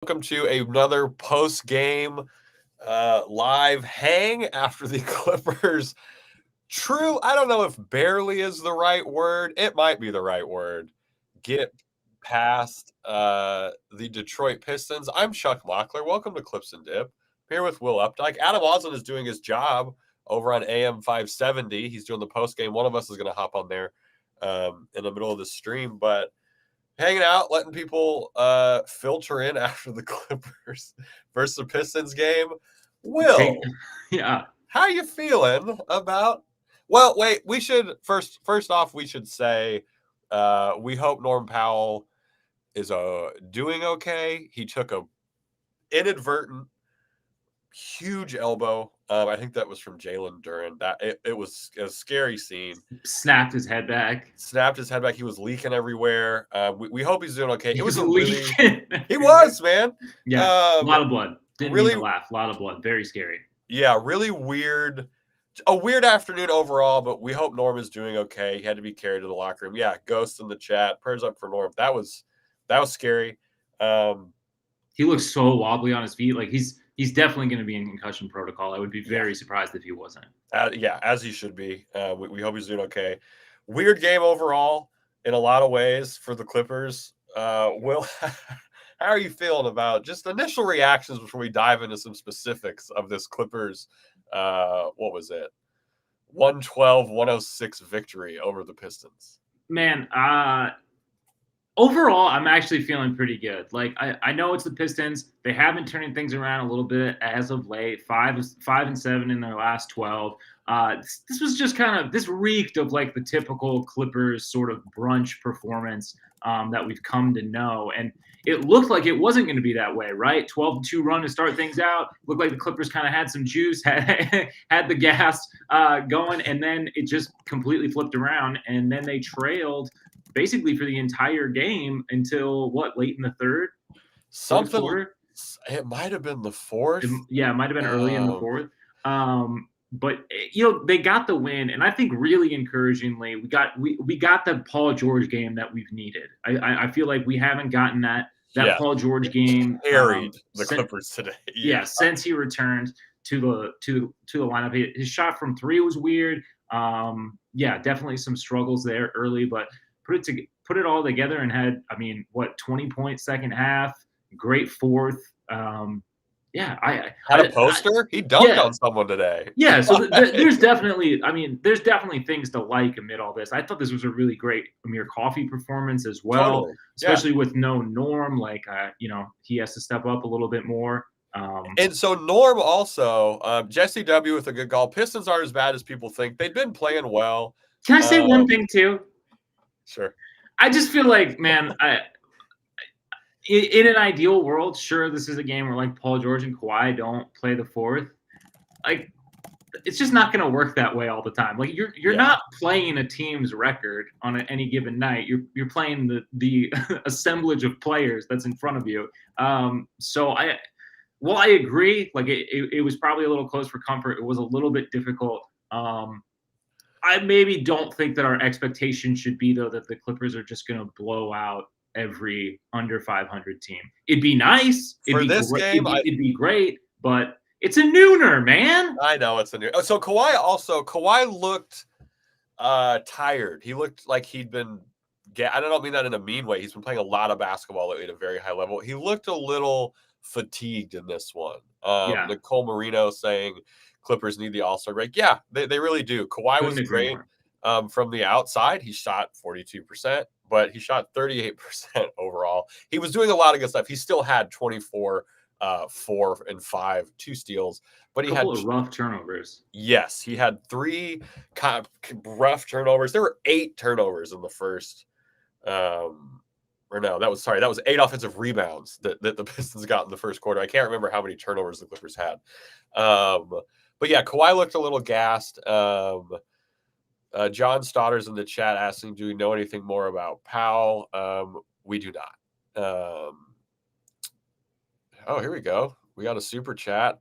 Welcome to another post-game live hang after the Clippers. I don't know if barely is the right word. It might be the right word. Get past the Detroit Pistons. I'm Chuck Mockler. Welcome to Clips and Dip. I'm here with Will Updike. Adam Oslin is doing his job over on AM 570. He's doing the post-game. One of us is going to hop on there in the middle of the stream, but hanging out, letting people filter in after the Clippers versus the Pistons game. Will, Yeah. how you feeling about? Well, wait. We should first off we should say we hope Norm Powell is doing okay. He took a inadvertent huge elbow. I think that was from Jalen Duren. That it was a scary scene. Snapped his head back. He was leaking everywhere. We hope he's doing okay. He It was leaking. He was, man. Yeah, a lot of blood. Didn't really mean to laugh. A lot of blood. Very scary. Yeah, really weird. A weird afternoon overall, but we hope Norm is doing okay. He had to be carried to the locker room. Yeah, Ghost in the chat. Prayers up for Norm. That was scary. He looks so wobbly on his feet. Like he's definitely going to be in concussion protocol. I would be very surprised if he wasn't. Yeah, as he should be. We hope he's doing okay. Weird game overall in a lot of ways for the Clippers. Will, how are you feeling about just initial reactions before we dive into some specifics of this Clippers, what was it, 112-106 victory over the Pistons? Man, overall, I'm actually feeling pretty good. Like I know it's the Pistons. They have been turning things around a little bit as of late. 5-7 in their last 12. This was just this reeked of like the typical Clippers sort of brunch performance that we've come to know. And it looked like it wasn't going to be that way, right? 12-2 run to start things out. Looked like the Clippers kind of had some juice, had the gas going, and then it just completely flipped around. And then they trailed basically for the entire game until late in the third? Something. It might have been the fourth. It might have been early in the fourth. But they got the win, and I think really encouragingly, we got the Paul George game that we've needed. I feel like we haven't gotten that Paul George game carried the Clippers today. Yeah, since he returned to the lineup. His shot from three was weird. Definitely some struggles there early, but put it all together and had 20 points second half, great fourth. I had a poster. He dunked on someone today. Yeah, so there's definitely things to like amid all this. I thought this was a really great Amir Coffey performance as well, totally. Especially with no Norm. Like he has to step up a little bit more. And so Norm also, Jesse W with a good call. Pistons aren't as bad as people think. They've been playing well. Can I say one thing too? Sure. I just feel like, man, in an ideal world, sure, this is a game where like Paul George and Kawhi don't play the fourth. Like, it's just not going to work that way all the time. Like, you're not playing a team's record on any given night. You're playing the assemblage of players that's in front of you. So I agree. Like, it was probably a little close for comfort. It was a little bit difficult. I maybe don't think that our expectation should be, though, that the Clippers are just going to blow out every under 500 team. It'd be nice. It'd be great, but it's a nooner, man. I know it's a nooner. So Kawhi looked tired. He looked like he'd been I don't mean that in a mean way. He's been playing a lot of basketball lately at a very high level. He looked a little fatigued in this one. Nicole Marino saying Clippers need the All-Star break. Yeah, they really do. Kawhi was great from the outside. He shot 42%, but he shot 38% overall. He was doing a lot of good stuff. He still had 24, 4 and 5, 2 steals, but he had rough turnovers. Yes, he had 3 rough turnovers. There were 8 turnovers in the first. That was 8 offensive rebounds that the Pistons got in the first quarter. I can't remember how many turnovers the Clippers had. But yeah, Kawhi looked a little gassed. John Stotter's in the chat asking, do we know anything more about Powell? We do not. Here we go. We got a super chat.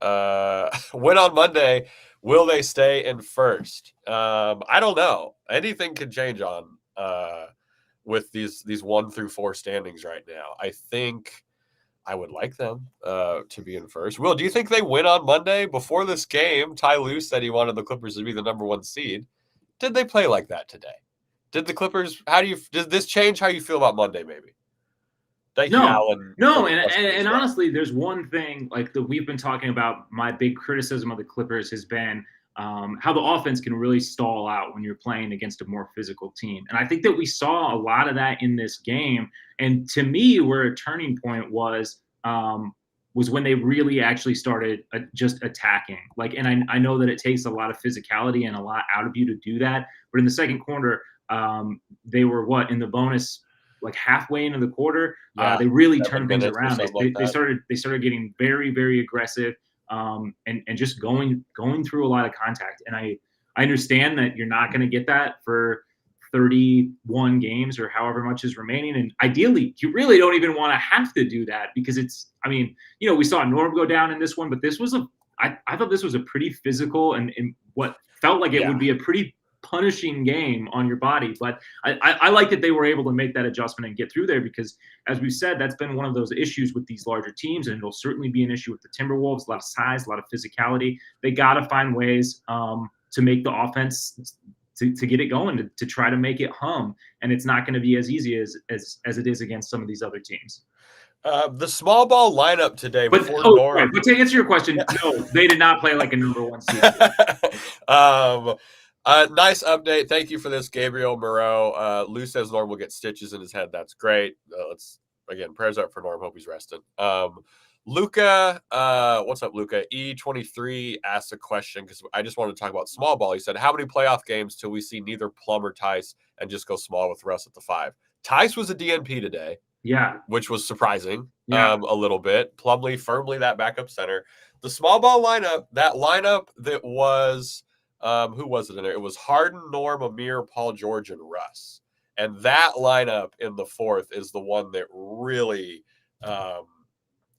Win on Monday. Will they stay in first? I don't know. Anything could change with these 1 through 4 standings right now. I think I would like them to be in first. Will, do you think they win on Monday? Before this game, Ty Lue said he wanted the Clippers to be the number 1 seed. Did they play like that today? Did the Clippers? Does this change how you feel about Monday? Maybe. Thank you, No, Alan. no, and honestly, there's one thing like that we've been talking about. My big criticism of the Clippers has been how the offense can really stall out when you're playing against a more physical team, and I think that we saw a lot of that in this game. And to me, where a turning point was when they really actually started just attacking. Like, and I know that it takes a lot of physicality and a lot out of you to do that, but in the second quarter, they were in the bonus. Like halfway into the quarter, they really turned things around. They started getting very, very aggressive, and just going through a lot of contact. And I understand that you're not going to get that for 31 games or however much is remaining. And ideally, you really don't even want to have to do that because we saw Norm go down in this one, but this was I thought this was a pretty physical and what felt like it would be a pretty punishing game on your body. But I like that they were able to make that adjustment and get through there because, as we said, that's been one of those issues with these larger teams, and it'll certainly be an issue with the Timberwolves. A lot of size, a lot of physicality. They got to find ways to make the offense to get it going, to try to make it hum, and it's not going to be as easy as it is against some of these other teams. The small ball lineup today before Norm. Right. But to answer your question, no, they did not play like a number 1 seed. Nice update. Thank you for this, Gabriel Moreau. Lou says Norm will get stitches in his head. That's great. Prayers up for Norm. Hope he's resting. Luca, what's up, Luca? E23 asked a question because I just wanted to talk about small ball. He said, how many playoff games till we see neither Plum or Tice and just go small with Russ at the 5? Tice was a DNP today. Yeah. Which was surprising a little bit. Plumlee firmly that backup center. The small ball lineup, that was who was it in there? It was Harden, Norm, Amir, Paul George, and Russ. And that lineup in the fourth is the one that really I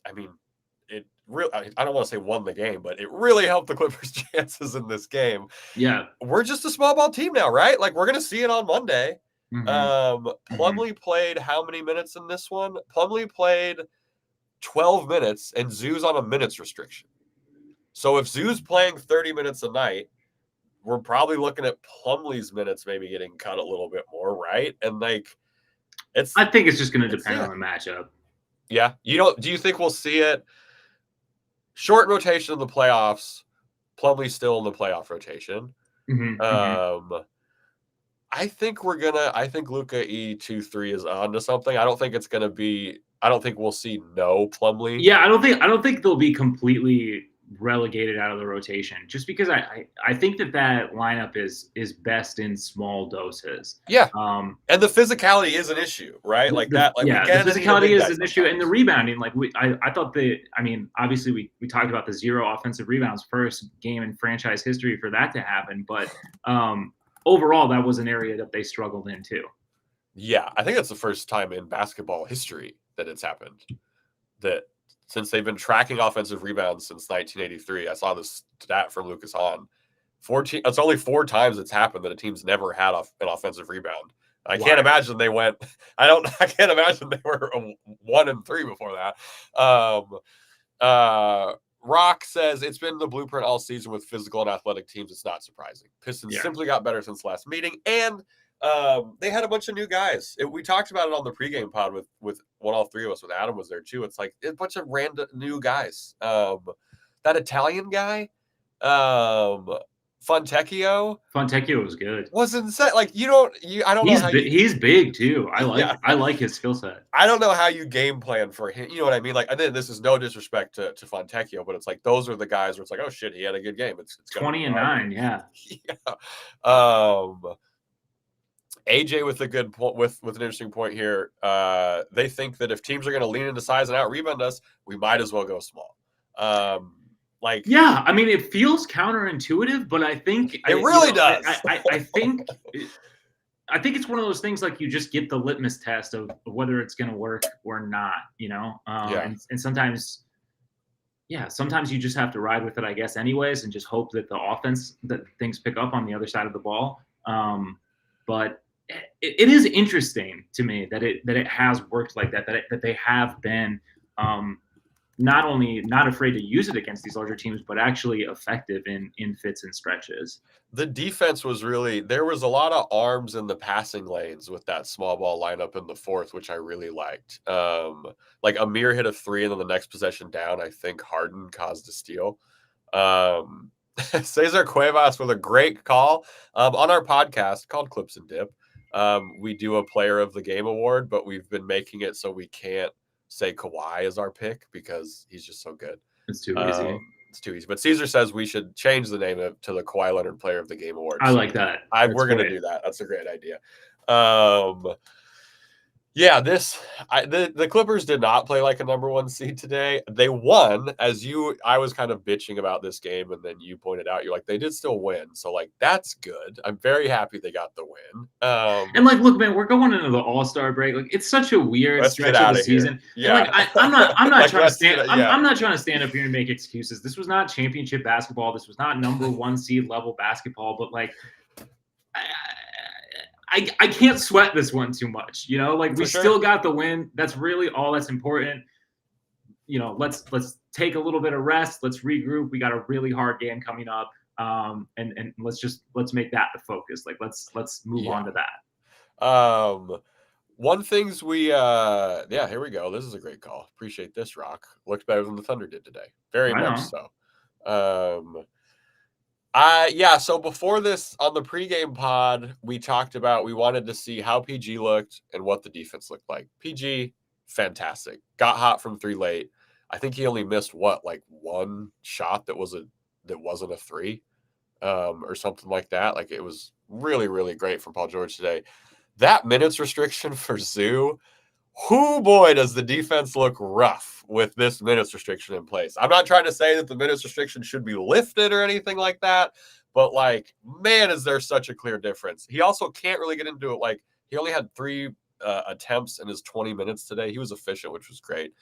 don't want to say won the game, but it really helped the Clippers' chances in this game. Yeah. We're just a small ball team now, right? Like, we're going to see it on Monday. Mm-hmm. Plumlee played how many minutes in this one? Plumlee played 12 minutes, and Zoo's on a minutes restriction. So if Zoo's playing 30 minutes a night, we're probably looking at Plumlee's minutes maybe getting cut a little bit more, right? And I think it's just going to depend on the matchup. Yeah. Do you think we'll see it? Short rotation in the playoffs, Plumlee's still in the playoff rotation. Mm-hmm. I think Luka E23 is on to something. I don't think we'll see no Plumlee. Yeah, I don't think they'll be completely relegated out of the rotation just because I think that lineup is best in small doses. Yeah. And the physicality is an issue, right? Like that. Like, yeah, the physicality is an issue, and the rebounding. Like I thought obviously we talked about the 0 offensive rebounds, first game in franchise history for that to happen, but overall that was an area that they struggled in too. Yeah, I think that's the first time in basketball history that it's happened. That since they've been tracking offensive rebounds since 1983, I saw this stat from Lucas Hahn. It's only 4 times it's happened that a team's never had an offensive rebound. I can't imagine they went. I can't imagine they were 1 and 3 before that. Rock says it's been the blueprint all season with physical and athletic teams. It's not surprising. Pistons simply got better since last meeting, and they had a bunch of new guys. We talked about it on the pregame pod with when all 3 of us, with Adam was there too. It's like a bunch of random new guys. That Italian guy, Fontecchio was good. Was insane. Like I don't know how he's big too. I like his skill set. I don't know how you game plan for him. You know what I mean? Like, and then this is no disrespect to Fontecchio, but it's like those are the guys where it's like, oh shit, he had a good game. It's 20-9, yeah. AJ with a good point, with an interesting point here. They think that if teams are going to lean into size and out rebound us, we might as well go small. Yeah, I mean, it feels counterintuitive, but I think it really does. I think it's one of those things like you just get the litmus test of whether it's going to work or not, and sometimes you just have to ride with it, I guess, anyways, and just hope that that things pick up on the other side of the ball. But it is interesting to me that it has worked like that they have been not only not afraid to use it against these larger teams, but actually effective in fits and stretches. The defense was there was a lot of arms in the passing lanes with that small ball lineup in the fourth, which I really liked. Like Amir hit a 3 and then the next possession down, I think Harden caused a steal. Cesar Cuevas with a great call on our podcast called Clips and Dip. We do a player of the game award, but we've been making it so we can't say Kawhi is our pick because he's just so good. It's too easy. It's too easy. But Caesar says we should change the name to the Kawhi Leonard Player of the Game Award. I like that. We're going to do that. That's a great idea. Yeah, the Clippers did not play like a number 1 seed today. They won, I was kind of bitching about this game, and then you pointed out, you're like, they did still win. So, like, that's good. I'm very happy they got the win. And, like, look, man, we're going into the All-Star break. Like, it's such a weird stretch of the season. Yeah. And, like, I'm not like, trying to stand. I'm not trying to stand up here and make excuses. This was not championship basketball. This was not number 1 seed level basketball. But, like, I can't sweat this one too much, you know. Like, we still got the win. That's really all that's important. You know, let's take a little bit of rest. Let's regroup. We got a really hard game coming up, and let's make that the focus. Like, let's move on to that. One things here we go. This is a great call. Appreciate this, Rock. Looked better than the Thunder did today. Very much so. So before this, on the pregame pod, we talked about we wanted to see how PG looked and what the defense looked like. PG, fantastic. Got hot from 3 late. I think he only missed like 1 shot that wasn't a 3, or something like that. Like, it was really, really great from Paul George today. That minutes restriction for Zoo, boy, does the defense look rough with this minutes restriction in place. I'm not trying to say that the minutes restriction should be lifted or anything like that, but, like, man, is there such a clear difference. He also can't really get into it. Like, he only had 3 attempts in his 20 minutes today. He was efficient, which was great.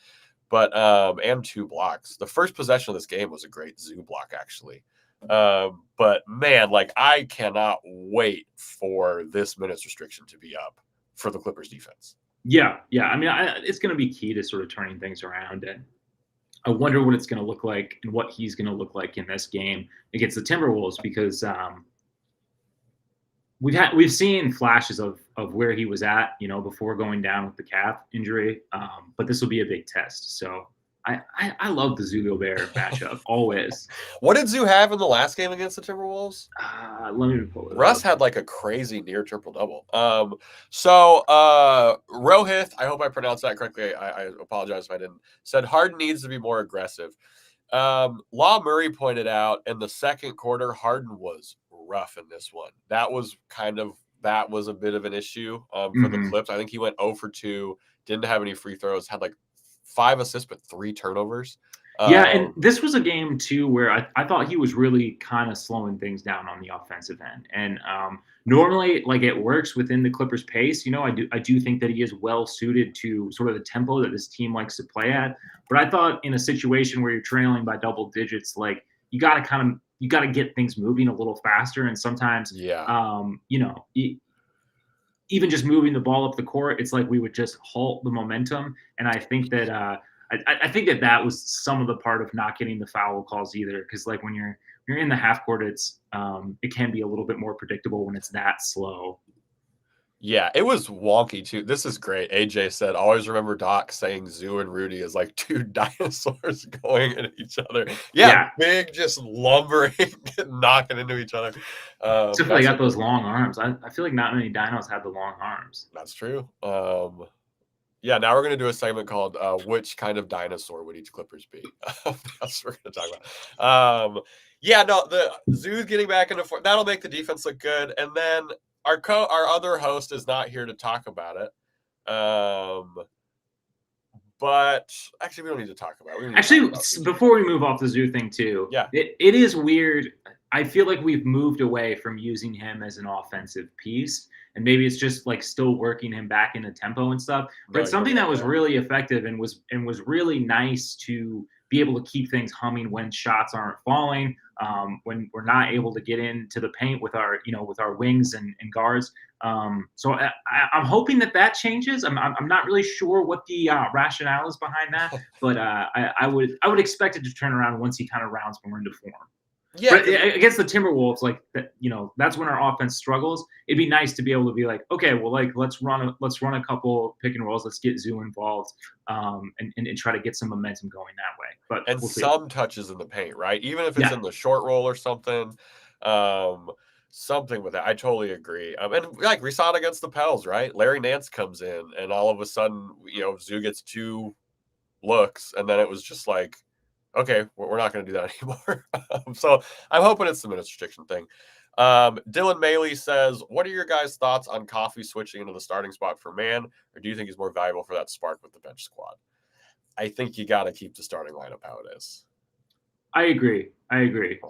But and 2 blocks. The first possession of this game was a great Zoo block, actually. But man, like, I cannot wait for this minutes restriction to be up for the Clippers defense. Yeah. I mean, it's going to be key to sort of turning things around, and I wonder what it's going to look like and what he's going to look like in this game against the Timberwolves, because we've seen flashes of where he was at, you know, before going down with the calf injury, but this will be a big test. So I love the Zoo Gobert matchup always. What did Zoo have in the last game against the Timberwolves? Let me pull it Russ up. had like a crazy near triple-double. So Rohith, I hope I pronounced that correctly. I apologize if I didn't. Said Harden needs to be more aggressive. Law Murray pointed out in the second quarter, Harden was rough in this one. That was a bit of an issue for the Clips. I think he went 0 for 2, didn't have any free throws, had like 5 assists but 3 turnovers. And this was a game too where I thought he was really kind of slowing things down on the offensive end. And normally, like, it works within the Clippers' pace. You know, I do think that he is well suited to sort of the tempo that this team likes to play at. But I thought in a situation where you're trailing by double digits, like, you got to get things moving a little faster. And sometimes, you know, even just moving the ball up the court, it's like we would just halt the momentum. And I think that I think that was some of the part of not getting the foul calls either, because, like, when you're in the half court, it can be a little bit more predictable when it's that slow. Yeah, it was wonky too. This is great. AJ said, always remember Doc saying Zoo and Rudy is like 2 dinosaurs going at each other. Yeah. Big, just lumbering, knocking into each other. Except they got those long arms. I feel like not many dinos have the long arms. That's true. Yeah, now we're going to do a segment called Which Kind of Dinosaur Would Each Clippers Be? That's what we're going to talk about. The Zoo's getting back into form. That'll make the defense look good. And then our other host is not here to talk about it. But actually, we don't need to talk about it. Before we move off the Zoo thing too, it is weird. I feel like we've moved away from using him as an offensive piece, and maybe it's just like still working him back into tempo and stuff. But something that was really effective and was really nice to be able to keep things humming when shots aren't falling, when we're not able to get into the paint with our wings and guards. So I'm hoping that changes. I'm not really sure what the rationale is behind that, but I would expect it to turn around once he kind of rounds more into form. Yeah, But against the Timberwolves, like that, that's when our offense struggles. It'd be nice to be able to be like, okay, well, like let's run a couple pick and rolls, let's get Zoo involved, and try to get some momentum going that way. But and we'll see. some touches in the paint, right? Even if it's in the short roll or something, something with that. I totally agree. And like we saw it against the Pels, right? Larry Nance comes in, and all of a sudden, Zoo gets 2 looks, and then it was just like, okay, we're not going to do that anymore. So I'm hoping it's the minutes restriction thing. Dylan Maley says, what are your guys' thoughts on Coffee switching into the starting spot for Man, or do you think he's more valuable for that spark with the bench squad? I think you got to keep the starting lineup how it is. I agree.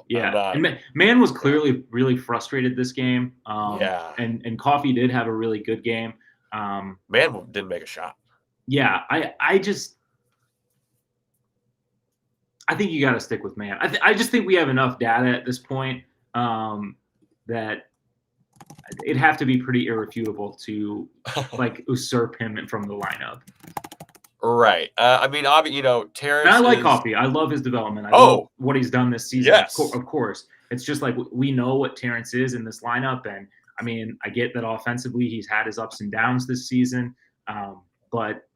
Yeah. And Man was clearly really frustrated this game. And Coffee did have a really good game. Man didn't make a shot. Yeah. I think you got to stick with Man. I just think we have enough data at this point that it'd have to be pretty irrefutable to like usurp him from the lineup. Right. I mean, Terrence. And I like Coffee. I love his development. I love what he's done this season. Yes. Of course. It's just like we know what Terrence is in this lineup. And I mean, I get that offensively he's had his ups and downs this season. But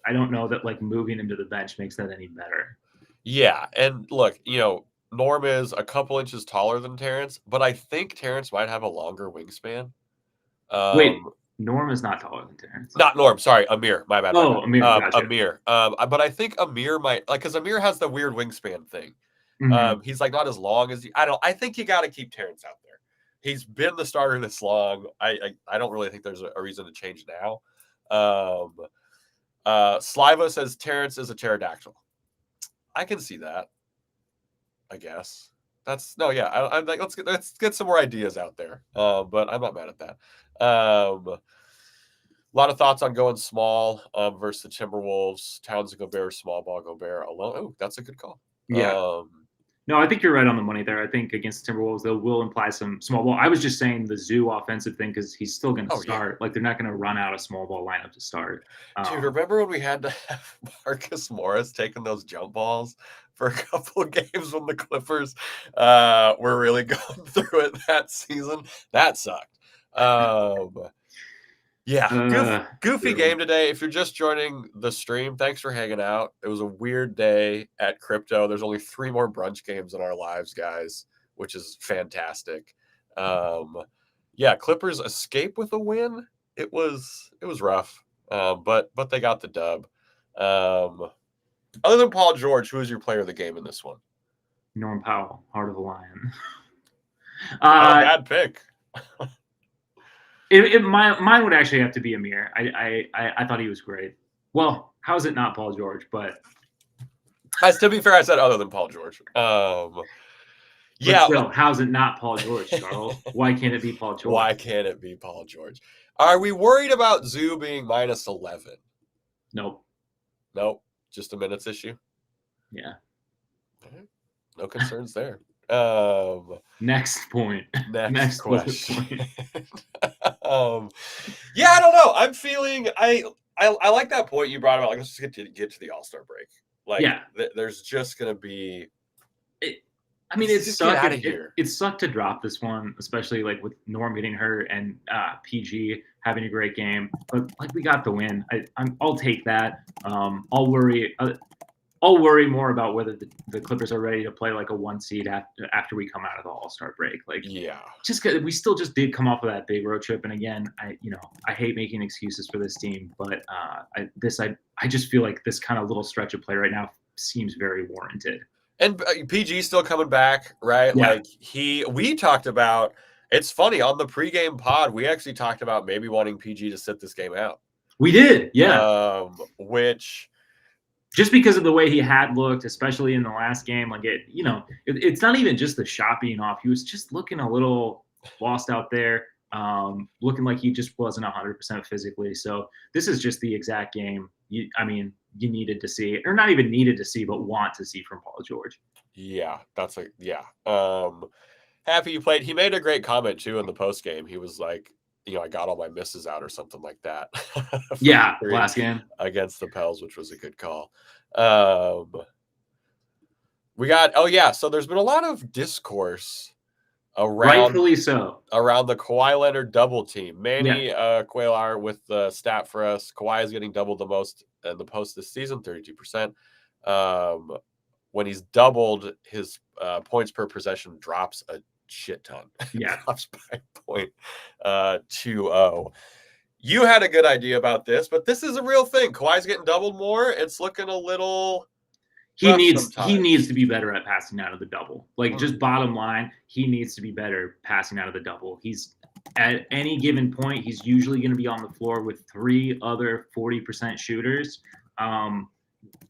I don't know that like moving him to the bench makes that any better. Yeah. And look, Norm is a couple inches taller than Terrence, but I think Terrence might have a longer wingspan. Wait. Norm is not taller than Terrence. Not Norm, sorry, Amir. My bad. Amir. Gotcha. Amir. But I think Amir might, like, because Amir has the weird wingspan thing. Mm-hmm. He's like not as long as I think you got to keep Terrence out there. He's been the starter this long. I don't really think there's a reason to change now. Sliva says Terrence is a pterodactyl. I can see that. I guess. I'm like let's get some more ideas out there. But I'm not mad at that. A lot of thoughts on going small versus the Timberwolves. Towns and Gobert, small ball Gobert alone. Oh, that's a good call. Yeah. No, I think you're right on the money there. I think against the Timberwolves, they will imply some small ball. I was just saying the Zoo offensive thing because he's still going to start. Yeah. Like they're not going to run out a small ball lineup to start. Dude, remember when we had to have Marcus Morris taking those jump balls for a couple of games when the Clippers were really going through it that season? That sucked. Yeah, goofy game today. If you're just joining the stream, thanks for hanging out. It was a weird day at crypto. There's only 3 more brunch games in our lives, guys, which is fantastic. Clippers escape with a win. It was rough, but they got the dub. Other than Paul George, who was your player of the game in this one? Norm Powell, Heart of a Lion. Bad pick. Mine would actually have to be Amir. I thought he was great. Well, how is it not Paul George? But to be fair, I said other than Paul George. Still, how's it not Paul George, Charles? Why can't it be Paul George? Why can't it be Paul George? Are we worried about Zoo being -11? Nope. Just a minutes issue. Yeah. No concerns there. Next point. Next question. I don't know. I'm feeling I like that point you brought about. Like, let's just get to the All-Star break. Like, there's just gonna be. It sucked. It sucked to drop this one, especially like with Norm getting hurt and PG having a great game. But like we got the win. I'll take that. I'll worry more about whether the Clippers are ready to play like a 1 seed after we come out of the All-Star break. Like, just we still just did come off of that big road trip, and again, I hate making excuses for this team, but I just feel like this kind of little stretch of play right now seems very warranted. And PG still coming back, right? Yeah. Like we talked about. It's funny on the pregame pod, we actually talked about maybe wanting PG to sit this game out. We did, yeah. Which. Just because of the way he had looked, especially in the last game, like it's not even just the shot being off. He was just looking a little lost out there, looking like he just wasn't 100% physically. So this is just the exact game. you needed to see, or not even needed to see, but want to see from Paul George. Yeah, that's happy you played. He made a great comment too in the post game. He was like, I got all my misses out or something like that. Yeah, last game against the Pels, which was a good call. We got so there's been a lot of discourse rightfully so around the Kawhi Leonard double team. Manny Quaylar with the stat for us. Kawhi is getting doubled the most in the post this season, 32%. When he's doubled, his points per possession drops a shit ton. Yeah, drops by 0.20. You had a good idea about this, but this is a real thing. Kawhi's getting doubled more. It's looking a little. He needs to be better at passing out of the double. Like, just bottom line, he needs to be better passing out of the double. He's at any given point, he's usually going to be on the floor with 3 other 40% shooters.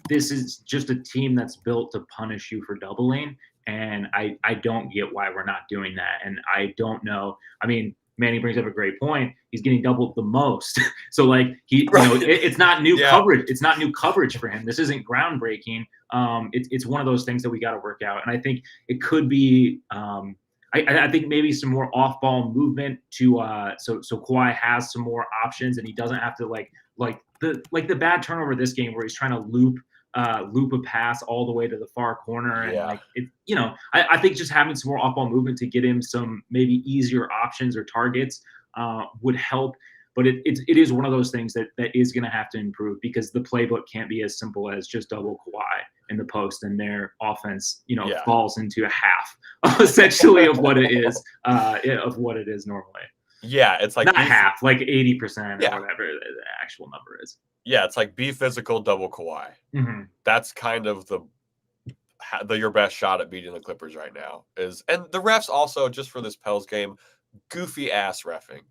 This is just a team that's built to punish you for doubling, and I don't get why we're not doing that. And I don't know. I mean, Manny brings up a great point. He's getting doubled the most. So, like, it's not new coverage. It's not new coverage for him. This isn't groundbreaking. It's one of those things that we got to work out. And I think it could be I think maybe some more off-ball movement to so Kawhi has some more options, and he doesn't have to like the bad turnover this game where he's trying to loop a pass all the way to the far corner. And I think just having some more off-ball movement to get him some maybe easier options or targets would help. But it is one of those things that is going to have to improve, because the playbook can't be as simple as just double Kawhi in the post and their offense, falls into a half essentially of what it is normally. Yeah, it's like not half, like 80% or whatever the actual number is. Yeah, it's like be physical, double Kawhi. Mm-hmm. That's kind of your best shot at beating the Clippers right now. And the refs also, just for this Pels game, goofy ass refing.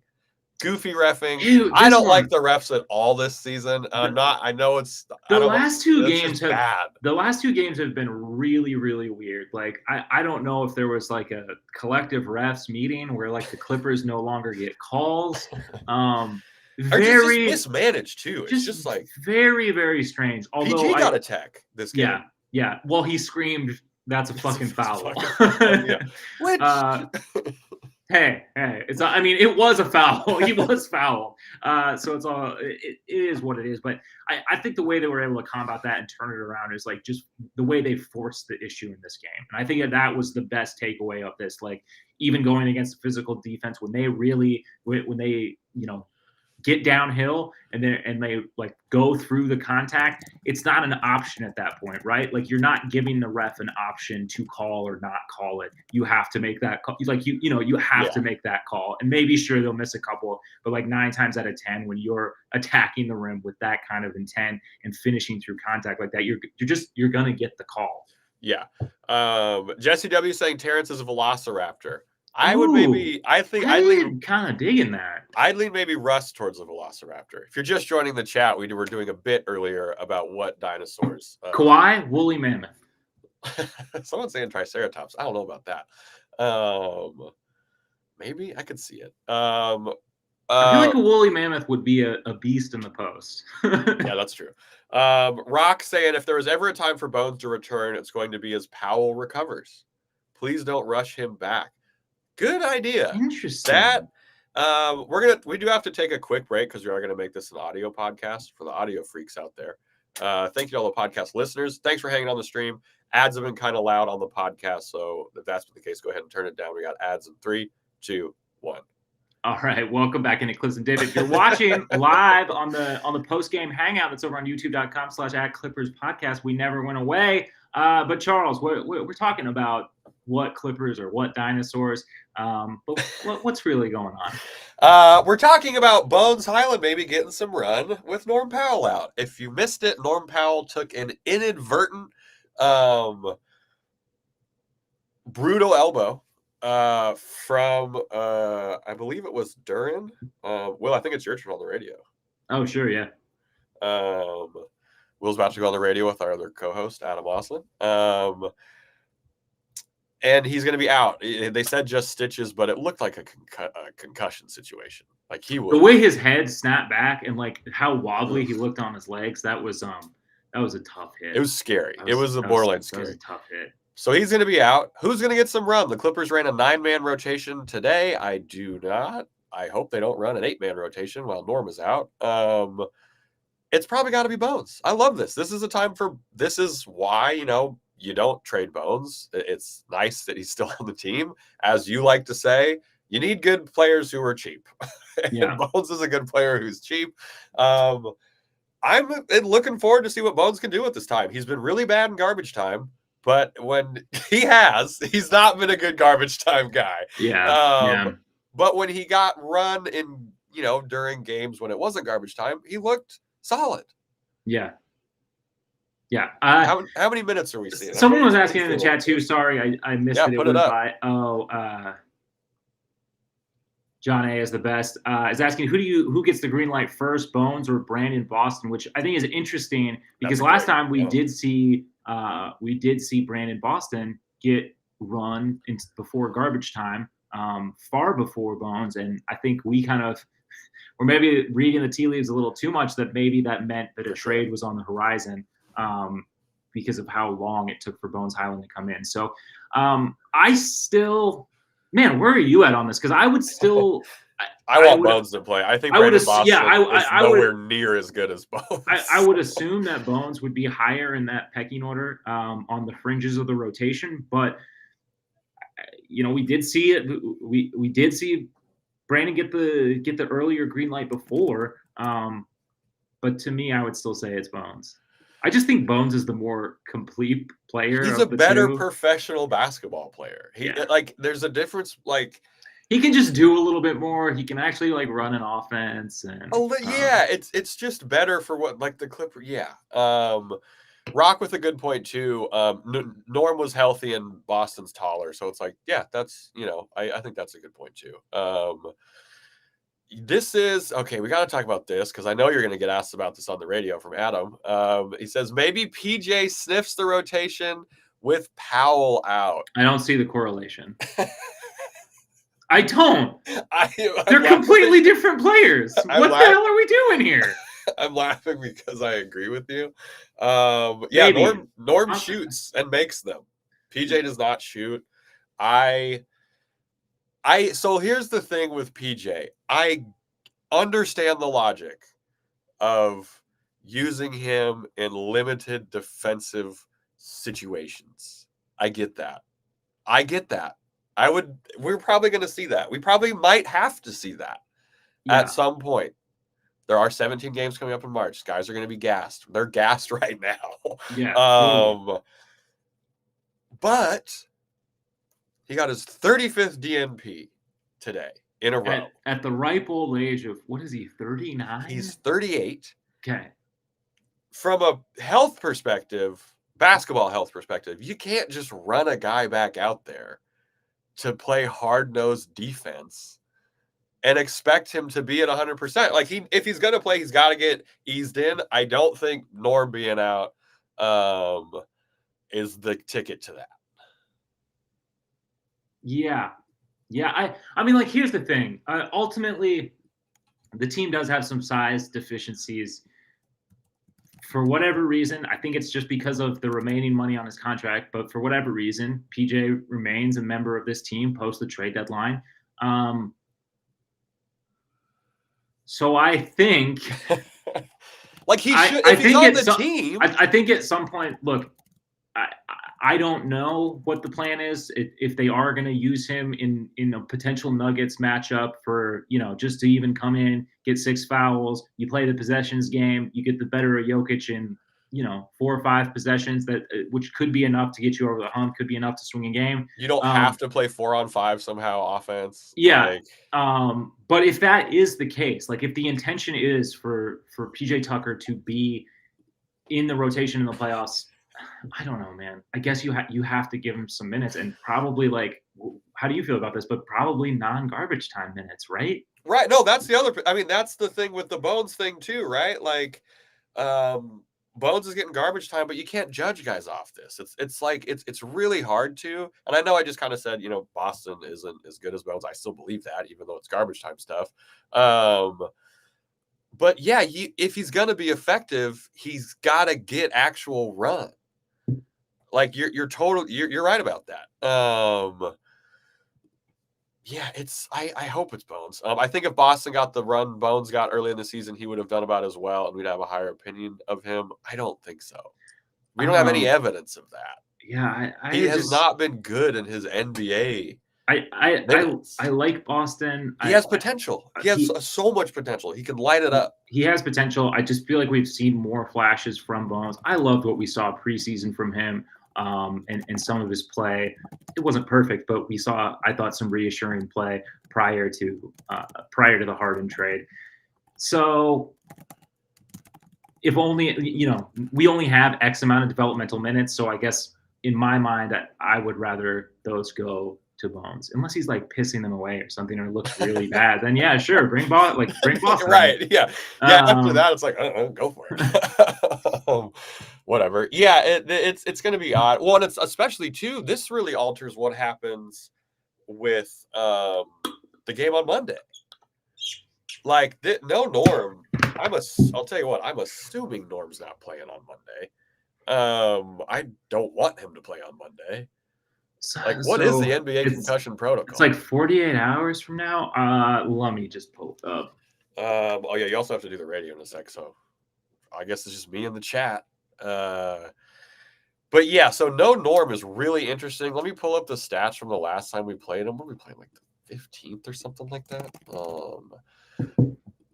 Goofy refing. Dude, I don't like the refs at all this season. I know it's the last two games have bad. The last 2 games have been really, really weird. Like, I don't know if there was like a collective refs meeting where like the Clippers no longer get calls. Very just mismanaged too. It's just like very, very strange. Although PG got a tech this game. Yeah. Well, he screamed, "That's a fucking foul." Which Hey, it was a foul. He was foul. So it is what it is. But I think the way they were able to combat that and turn it around is like just the way they forced the issue in this game. And I think that was the best takeaway of this. Like, even going against the physical defense, when they get downhill and they like go through the contact, it's not an option at that point, right? Like, you're not giving the ref an option to call or not call it. You have to make that call. Like, you have to make that call. And maybe sure they'll miss a couple, but like 9 times out of 10, when you're attacking the rim with that kind of intent and finishing through contact like that, you're gonna get the call. Yeah. Jesse W saying Terrence is a velociraptor. I lean kind of digging that. I'd lean maybe Russ towards a velociraptor. If you're just joining the chat, we were doing a bit earlier about what dinosaurs. Kawhi, woolly mammoth. Someone's saying Triceratops. I don't know about that. Maybe I could see it. I feel like a woolly mammoth would be a beast in the post. Yeah, that's true. Rock saying if there was ever a time for Bones to return, it's going to be as Powell recovers. Please don't rush him back. Good idea. Interesting. That we do have to take a quick break because we are going to make this an audio podcast for the audio freaks out there. Thank you to all the podcast listeners. Thanks for hanging on the stream. Ads have been kind of loud on the podcast, so if that's the case, go ahead and turn it down. We got ads in 3, 2, 1. All right, welcome back into Clips and Div. If you're watching live on the post-game hangout that's over on youtube.com/@ClippersPodcast, we never went away. But Charles, we're talking about what Clippers or what dinosaurs, but what's really going on? We're talking about Bones Highland maybe getting some run with Norm Powell out. If you missed it, Norm Powell took an inadvertent brutal elbow from I believe it was Duran. Will, I think it's your turn on the radio. Oh, sure, yeah. Will's about to go on the radio with our other co-host, Adam Oslin. And he's going to be out. They said just stitches, but it looked like a concussion situation. Like he was. The way his head snapped back and like how wobbly he looked on his legs, that was That was a tough hit. It was scary. It was a borderline scary. That was a tough hit. So he's going to be out. Who's going to get some run? The Clippers ran a 9-man rotation today. I do not. I hope they don't run an 8-man rotation while Norm is out. It's probably got to be Bones. I love this. This is a time for. This is why you don't trade Bones. It's nice that he's still on the team, as you like to say. You need good players who are cheap. Yeah. Bones is a good player who's cheap. I'm looking forward to see what Bones can do at this time. He's been really bad in garbage time. But when he's not been a good garbage time guy. Yeah. But when he got run in, during games when it wasn't garbage time, he looked solid. Yeah. Yeah. How many minutes are we seeing? Someone was asking in the chat too. Sorry, I missed it. Put it up. John A is the best. Is asking who gets the green light first, Bones or Brandon Boston, which I think is interesting because last time we did see Brandon Boston get run before garbage time, far before Bones, and I think we kind of were maybe reading the tea leaves a little too much that maybe that meant that a trade was on the horizon because of how long it took for Bones Highland to come in. So I still. Man, where are you at on this? Because I would still. I want Bones to play. I think Brandon Boston is nowhere near as good as Bones. I would assume that Bones would be higher in that pecking order on the fringes of the rotation. But we did see it. We did see Brandon get the earlier green light before. But to me, I would still say it's Bones. I just think Bones is the more complete player. He's a better professional basketball player. There's a difference. He can just do a little bit more. He can actually run an offense and it's just better for what the Clippers. Yeah. Rock with a good point too. Norm was healthy and Boston's taller, so it's that's I think that's a good point too. This is okay. We got to talk about this because I know you're going to get asked about this on the radio from Adam. He says maybe PJ sniffs the rotation with Powell out. I don't see the correlation. I don't. They're completely different players. What the hell are we doing here? I'm laughing because I agree with you. Norm shoots and makes them. PJ does not shoot. So here's the thing with PJ. I understand the logic of using him in limited defensive situations. I get that. We're probably going to see that. We probably might have to see that at some point. There are 17 games coming up in March. Guys are going to be gassed. They're gassed right now. Yeah. But he got his 35th DNP today in a row. At the ripe old age of, what is he, 39? He's 38. Okay. From a basketball health perspective, you can't just run a guy back out there to play hard-nosed defense and expect him to be at 100%. If he's going to play, he's got to get eased in. I don't think Norm being out is the ticket to that. Yeah. I mean, here's the thing. Ultimately, the team does have some size deficiencies. For whatever reason, I think it's just because of the remaining money on his contract, but for whatever reason, PJ remains a member of this team post the trade deadline. So I think he should. If he's on the team, I think at some point, look, I don't know what the plan is if they are going to use him in a potential Nuggets matchup for just to even come in, get 6 fouls. You play the possessions game, you get the better of Jokic in 4 or 5 possessions which could be enough to get you over the hump, could be enough to swing a game. You don't have to play 4-on-5 somehow offense. Yeah. But if that is the case, if the intention is for PJ Tucker to be in the rotation in the playoffs, I don't know, man. I guess you have to give him some minutes and probably how do you feel about this? But probably non-garbage time minutes, right? Right. No, that's the other. I mean, that's the thing with the Bones thing too, right? Bones is getting garbage time, but you can't judge guys off this. It's really hard to. And I know I just kind of said, Boston isn't as good as Bones. I still believe that, even though it's garbage time stuff. But yeah, if he's gonna be effective, he's got to get actual run. Like you're right about that. Yeah, I hope it's Bones. I think if Boston got the run Bones got early in the season, he would have done about as well, and we'd have a higher opinion of him. I don't think so. We don't have any evidence of that. Yeah, He has not been good in his NBA. I like Boston. He has potential. He has so much potential. He can light it up. He has potential. I just feel like we've seen more flashes from Bones. I loved what we saw preseason from him, and some of his play. It wasn't perfect, but I thought, some reassuring play prior to the Harden trade. So if only, we only have X amount of developmental minutes. So I guess in my mind, I would rather those go to Bones, unless he's like pissing them away or something, or looks really bad. Then yeah, sure, bring Boston. Right? Yeah. After that, it's like go for it. Whatever. Yeah, it's going to be odd. Well, and it's especially too. This really alters what happens with the game on Monday. Like no Norm. I'll tell you what. I'm assuming Norm's not playing on Monday. I don't want him to play on Monday. Like, what is the NBA concussion protocol? It's like 48 hours from now. Let me just pull it up. Oh yeah, you also have to do the radio in a sec. So I guess it's just me in the chat. But yeah, so no Norm is really interesting. Let me pull up the stats from the last time we played him. When we played like the 15th or something like that.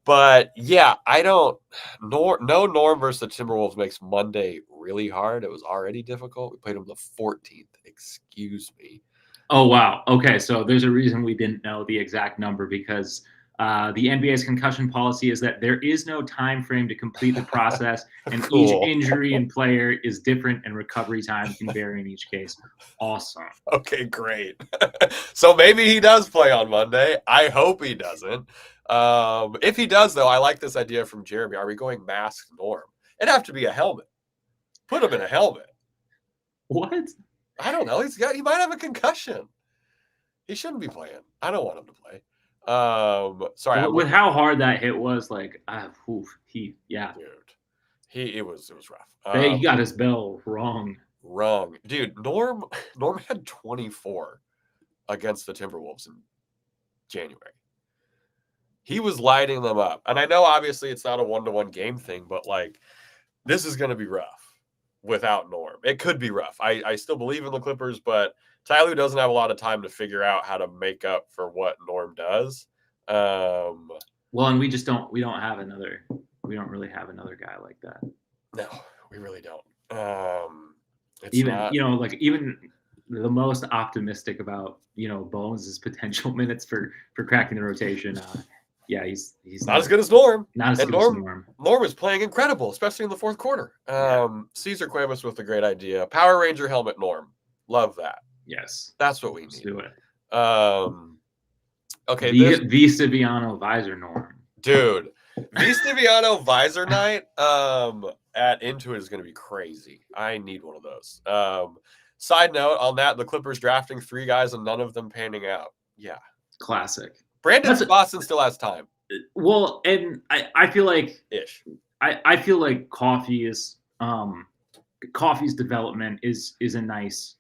But yeah, no Norm versus the Timberwolves makes Monday really hard. It was already difficult. We played him the 14th. Excuse me. Oh, wow. Okay, so there's a reason we didn't know the exact number, because the NBA's concussion policy is that there is no time frame to complete the process, and each injury and player is different, and recovery time can vary in each case. Awesome. Okay, great. So maybe he does play on Monday. I hope he doesn't. If he does, though, I like this idea from Jeremy. Are we going masked Norm? It'd have to be a helmet. Put him in a helmet. What? I don't know. He might have a concussion. He shouldn't be playing. I don't want him to play. Sorry. With how hard that hit was, like, dude, it was rough. He got his bell wrong. Dude, Norm had 24 against the Timberwolves in January. He was lighting them up. And I know obviously it's not a 1-to-1 game thing, but like, this is going to be rough without Norm. It could be rough. I still believe in the Clippers, but Ty Lue doesn't have a lot of time to figure out how to make up for what Norm does. Well, and we don't really have another guy like that. No, we really don't. Even the most optimistic about, Bones' potential minutes for cracking the rotation. Yeah, he's not as good as Norm. Not as good as Norm. Norm is playing incredible, especially in the fourth quarter. Caesar Cuevas with a great idea. Power Ranger helmet Norm. Love that. Yes. That's what we need. Let's do it. Okay. V. Stiviano visor Norm. Dude. V. Stiviano visor night at Intuit is going to be crazy. I need one of those. Side note on that, the Clippers drafting 3 guys and none of them panning out. Yeah. Classic. Boston still has time. Well, and I feel like I feel like Coffee's development is a nice.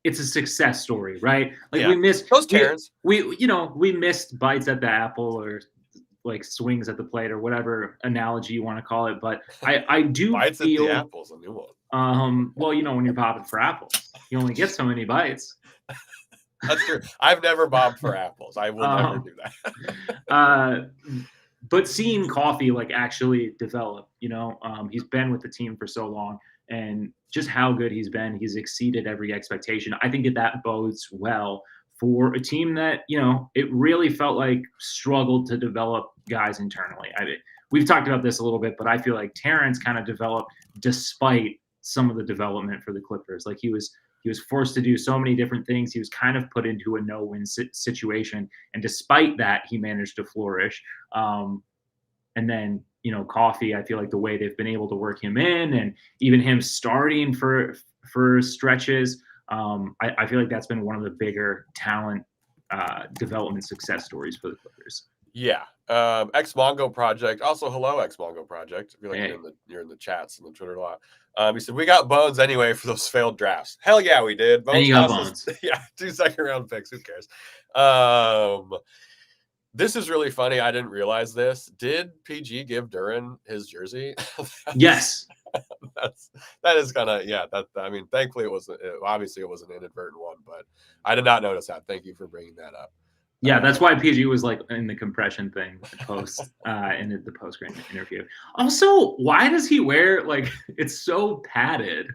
It's a success story, right? Like we missed those Terrence. We missed bites at the apple, or like swings at the plate, or whatever analogy you want to call it. But I do bites feel at the apple's a new one. Well, when you're popping for apples, you only get so many bites. That's true. I've never bobbed for apples. I will never do that. But seeing Coffee like actually develop, he's been with the team for so long, and just how good he's been, he's exceeded every expectation. I think that bodes well for a team that, it really felt like struggled to develop guys internally. We've talked about this a little bit, but I feel like Terrence kind of developed despite some of the development for the Clippers. Like he was forced to do so many different things. He was kind of put into a no-win situation. And despite that, he managed to flourish. And then, Coffee, I feel like the way they've been able to work him in, and even him starting for stretches, I feel like that's been one of the bigger talent development success stories for the Clippers. Yeah. Ex Mongo Project. Also, hello, Ex Mongo Project. I feel like Hey. you're in the chats and the Twitter a lot. He said, we got bones anyway for those failed drafts. Hell yeah, we did. And Bones you got cost bones. us, yeah, 2 second-round picks. Who cares? This is really funny. I didn't realize this. Did PG give Duran his jersey? Yes. That is kind of, yeah. I mean, thankfully it wasn't. Obviously, it was an inadvertent one, but I did not notice that. Thank you for bringing that up. Yeah, that's why PG was like in the compression thing post in the post-game interview. Also, why does he wear like it's so padded?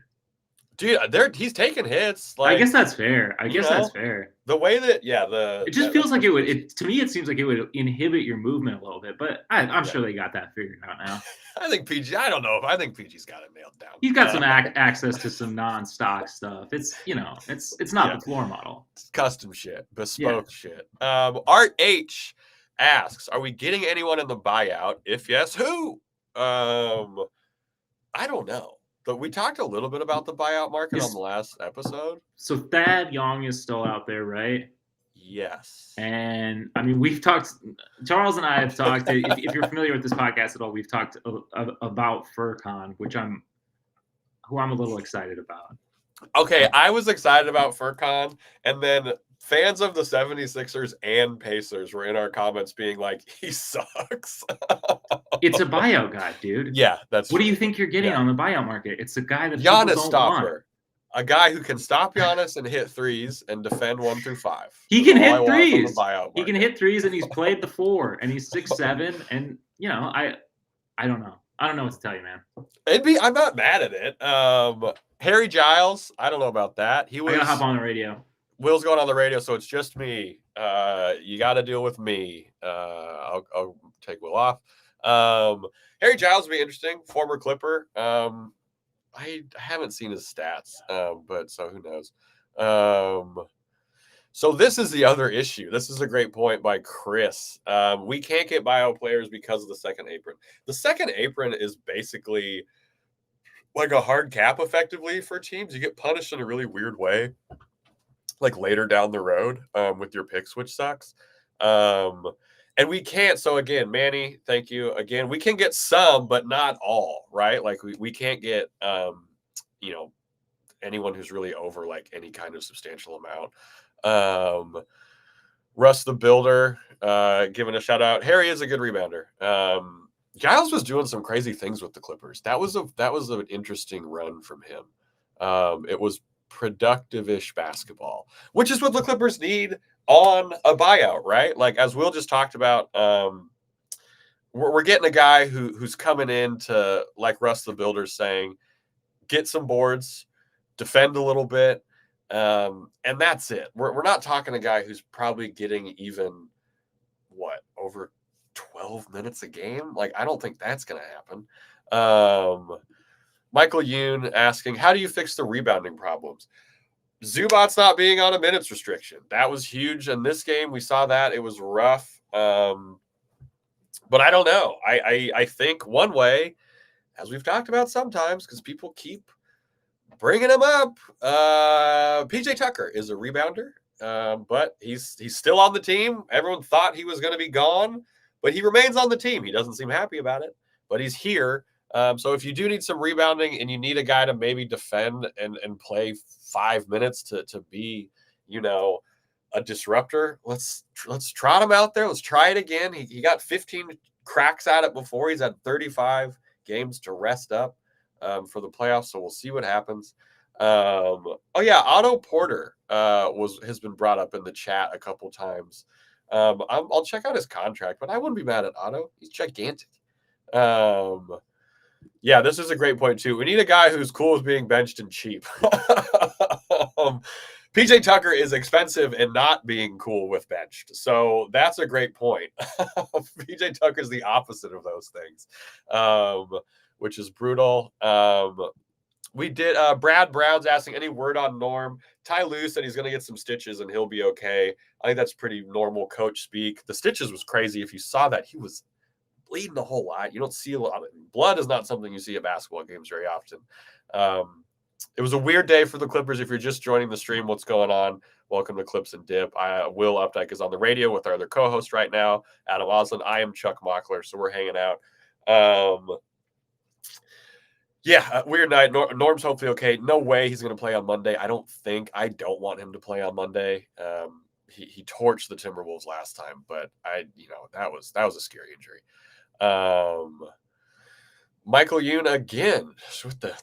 Dude, he's taking hits. I guess that's fair. That's fair. The way that, it just feels like it would. To me, it seems like it would inhibit your movement a little bit. But I'm sure they got that figured out now. I think PG. I don't know if I think PG's got it nailed down. He's got some access to some non-stock stuff. It's it's not the floor model. It's custom shit, bespoke shit. Art H asks, "Are we getting anyone in the buyout? If yes, who?" I don't know. But we talked a little bit about the buyout market on the last episode. So Thad Young is still out there, right? Yes. And I mean, we've talked, Charles and I have talked, if you're familiar with this podcast at all, we've talked about Furkan, who I'm a little excited about. Okay, I was excited about Furkan, and then fans of the 76ers and Pacers were in our comments being like, he sucks. It's a buyout guy, dude. Yeah, that's what do you think you're getting on the buyout market? It's a guy that Giannis stopper. A guy who can stop Giannis and hit threes and defend 1 through 5. He can hit threes. He can hit threes, and he's played the 4, and he's 6'7", and I don't know. I don't know what to tell you, man. I'm not mad at it. Harry Giles, I don't know about that. I gotta hop on the radio. Will's going on the radio, so it's just me. You got to deal with me. I'll take Will off. Harry Giles would be interesting. Former Clipper. I haven't seen his stats, but so who knows? So this is the other issue. This is a great point by Chris. We can't get bio players because of the second apron. The second apron is basically like a hard cap effectively for teams. You get punished in a really weird way, like later down the road with your picks, which sucks. And we can't. So again, Manny, thank you. Again, we can get some, but not all, right? Like we can't get, anyone who's really over like any kind of substantial amount. Russ the Builder, giving a shout out. Harry is a good rebounder. Giles was doing some crazy things with the Clippers. That was an interesting run from him. It was productive-ish basketball, which is what the Clippers need on a buyout, right? Like as Will just talked about, we're getting a guy who's coming in to, like Russ the Builder saying, get some boards, defend a little bit, and that's it. We're not talking a guy who's probably getting even over 12 minutes a game. Like I don't think that's going to happen. Michael Yoon asking, how do you fix the rebounding problems? Zubac's not being on a minutes restriction. That was huge in this game. We saw that. It was rough. But I don't know. I think one way, as we've talked about sometimes, because people keep bringing him up, PJ Tucker is a rebounder, but he's still on the team. Everyone thought he was going to be gone, but he remains on the team. He doesn't seem happy about it, but he's here. So if you do need some rebounding and you need a guy to maybe defend and play 5 minutes to be, a disruptor, let's trot him out there. Let's try it again. He got 15 cracks at it before. He's had 35 games to rest up for the playoffs. So we'll see what happens. Otto Porter has been brought up in the chat a couple times. I'll check out his contract, but I wouldn't be mad at Otto. He's gigantic. Yeah, this is a great point too. We need a guy who's cool with being benched and cheap. PJ Tucker is expensive and not being cool with benched. So that's a great point. PJ Tucker is the opposite of those things, which is brutal. We did Brad Brown's asking any word on Norm. Ty Lue said he's going to get some stitches and he'll be okay. I think that's pretty normal coach speak. The stitches was crazy. If you saw that, he was bleeding a whole lot. You don't see a lot of blood is not something you see at basketball games very often. It was a weird day for the Clippers. If you're just joining the stream, what's going on? Welcome to Clips and Dip. Will Updike is on the radio with our other co-host right now, Adam Oslin. I am Chuck Mockler, so we're hanging out. Weird night. Norm's hopefully okay. No way he's going to play on Monday. I don't want him to play on Monday. He torched the Timberwolves last time, but that was a scary injury. Michael Yoon again with the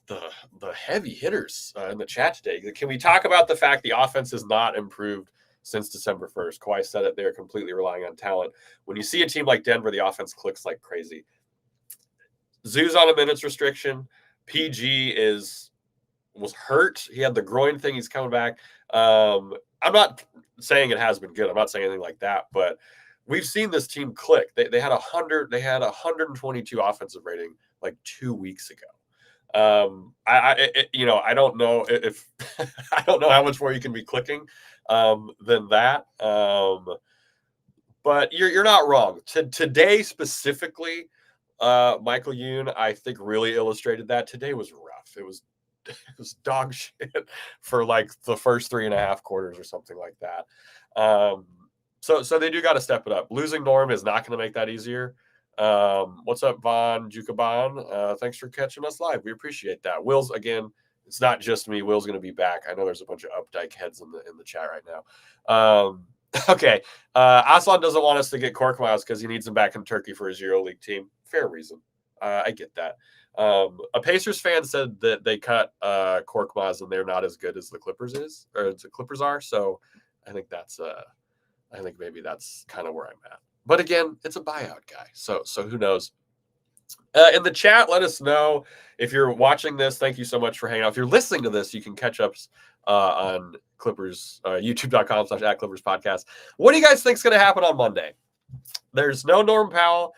heavy hitters in the chat today. Can we talk about the fact the offense has not improved since December 1st? Kawhi said it. They're completely relying on talent. When you see a team like Denver, the offense clicks like crazy. Zoo's on a minutes restriction. PG was hurt. He had the groin thing. He's coming back. I'm not saying it has been good. I'm not saying anything like that, but we've seen this team click. They had 122 offensive rating like 2 weeks ago. I don't know if I don't know how much more you can be clicking than that. But you're not wrong. Today specifically, Michael Yoon, I think, really illustrated that. Today was rough. It was dog shit for like the first 3.5 quarters or something like that. So they do got to step it up. Losing Norm is not going to make that easier. What's up, Von Jukaban? Thanks for catching us live. We appreciate that. Will's, again, it's not just me. Will's going to be back. I know there's a bunch of Updike heads in the chat right now. Okay. Aslan doesn't want us to get Korkmaz because he needs him back in Turkey for his EuroLeague team. Fair reason. I get that. A Pacers fan said that they cut Korkmaz and they're not as good as the Clippers are. So I think maybe that's kind of where I'm at. But again, it's a buyout guy. So who knows? In the chat, let us know if you're watching this. Thank you so much for hanging out. If you're listening to this, you can catch up on Clippers, youtube.com/@ClippersPodcast. What do you guys think is going to happen on Monday? There's no Norm Powell.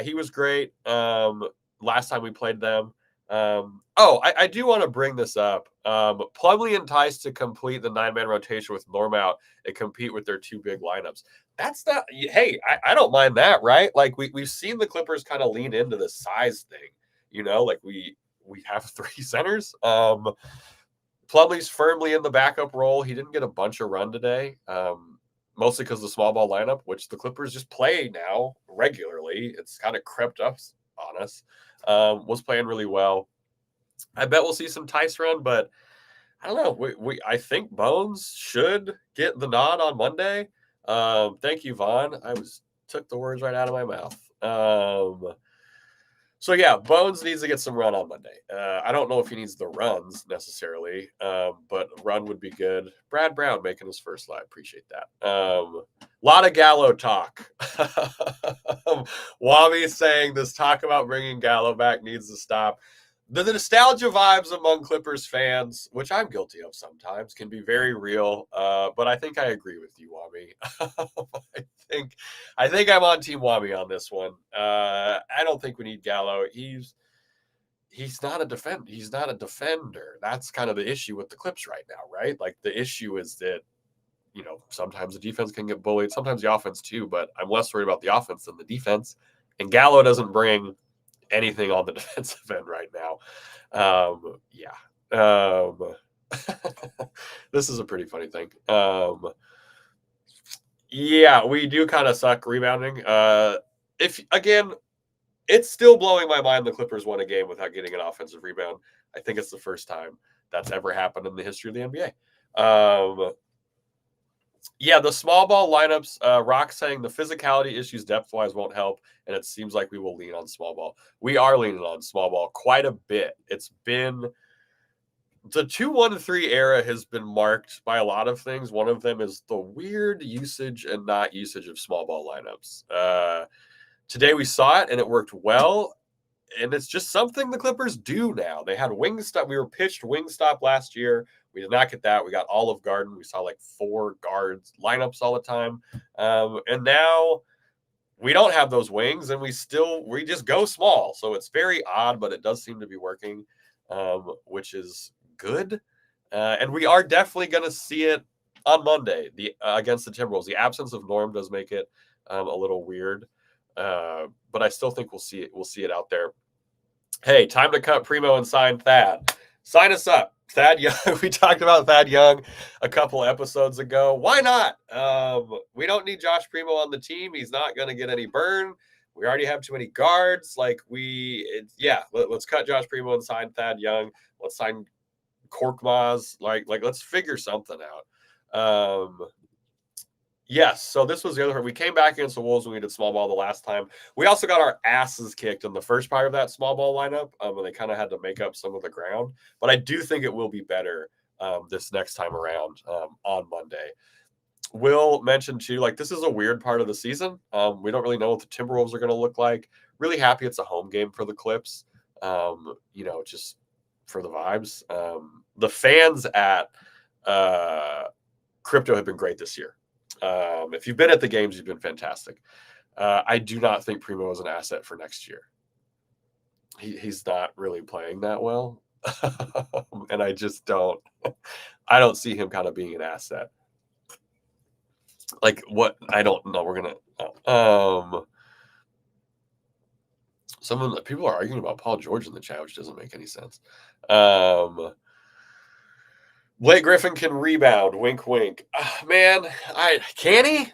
He was great last time we played them. I do want to bring this up. Plumlee enticed to complete the 9-man rotation with Norm out and compete with their 2 big lineups. That's not. Hey, I don't mind that, right? Like we've seen the Clippers kind of lean into the size thing. Like we have 3 centers. Plumlee's firmly in the backup role. He didn't get a bunch of run today. Mostly because of the small ball lineup, which the Clippers just play now regularly. It's kind of crept up on us. Was playing really well. I bet we'll see some Tice run, but I don't know. I think Bones should get the nod on Monday. Thank you, Vaughn. Took the words right out of my mouth. So yeah, Bones needs to get some run on Monday. I don't know if he needs the runs necessarily, but run would be good. Brad Brown making his first live. Appreciate that. Lot of Gallo talk. Wami saying this talk about bringing Gallo back needs to stop. The nostalgia vibes among Clippers fans, which I'm guilty of sometimes, can be very real. But I think I agree with you, Wami. I think I'm on Team Wami on this one. I don't think we need Gallo. He's not a defender. He's not a defender. That's kind of the issue with the Clips right now, right? Like the issue is that sometimes the defense can get bullied, sometimes the offense too. But I'm less worried about the offense than the defense. And Gallo doesn't bring anything on the defensive end right now. This is a pretty funny thing. We do kind of suck rebounding. It's still blowing my mind the Clippers won a game without getting an offensive rebound. I think it's the first time that's ever happened in the history of the NBA. The small ball lineups, Rock saying the physicality issues depth-wise won't help, and it seems like we will lean on small ball. We are leaning on small ball quite a bit. It's been the 2-1-3 era has been marked by a lot of things. One of them is the weird usage and not usage of small ball lineups. Today we saw it, and it worked well, and it's just something the Clippers do now. They had Wingstop. We were pitched Wingstop last year. We did not get that. We got Olive Garden. We saw like 4 guards lineups all the time. And now we don't have those wings, and we just go small. So it's very odd, but it does seem to be working, which is good. And we are definitely going to see it on Monday against the Timberwolves. The absence of Norm does make it a little weird. But I still think we'll see it out there. Hey, time to cut Primo and sign Thad. Sign us up. Thad Young, we talked about Thad Young a couple episodes ago. Why not? We don't need Josh Primo on the team. He's not going to get any burn. We already have too many guards. Let's cut Josh Primo and sign Thad Young. Let's sign Korkmaz. Let's figure something out. Yes, so this was the other part. We came back against the Wolves when we did small ball the last time. We also got our asses kicked in the first part of that small ball lineup, and they kind of had to make up some of the ground. But I do think it will be better this next time around on Monday. Will mentioned too, this is a weird part of the season. We don't really know what the Timberwolves are going to look like. Really happy it's a home game for the Clips. Just for the vibes. The fans at Crypto have been great this year. If you've been at the games, you've been fantastic. I do not think Primo is an asset for next year. He's not really playing that well. And I just don't see him kind of being an asset. I don't know. We're going to, some of the people are arguing about Paul George in the chat, which doesn't make any sense. Blake Griffin can rebound. Wink, wink. Man, can he?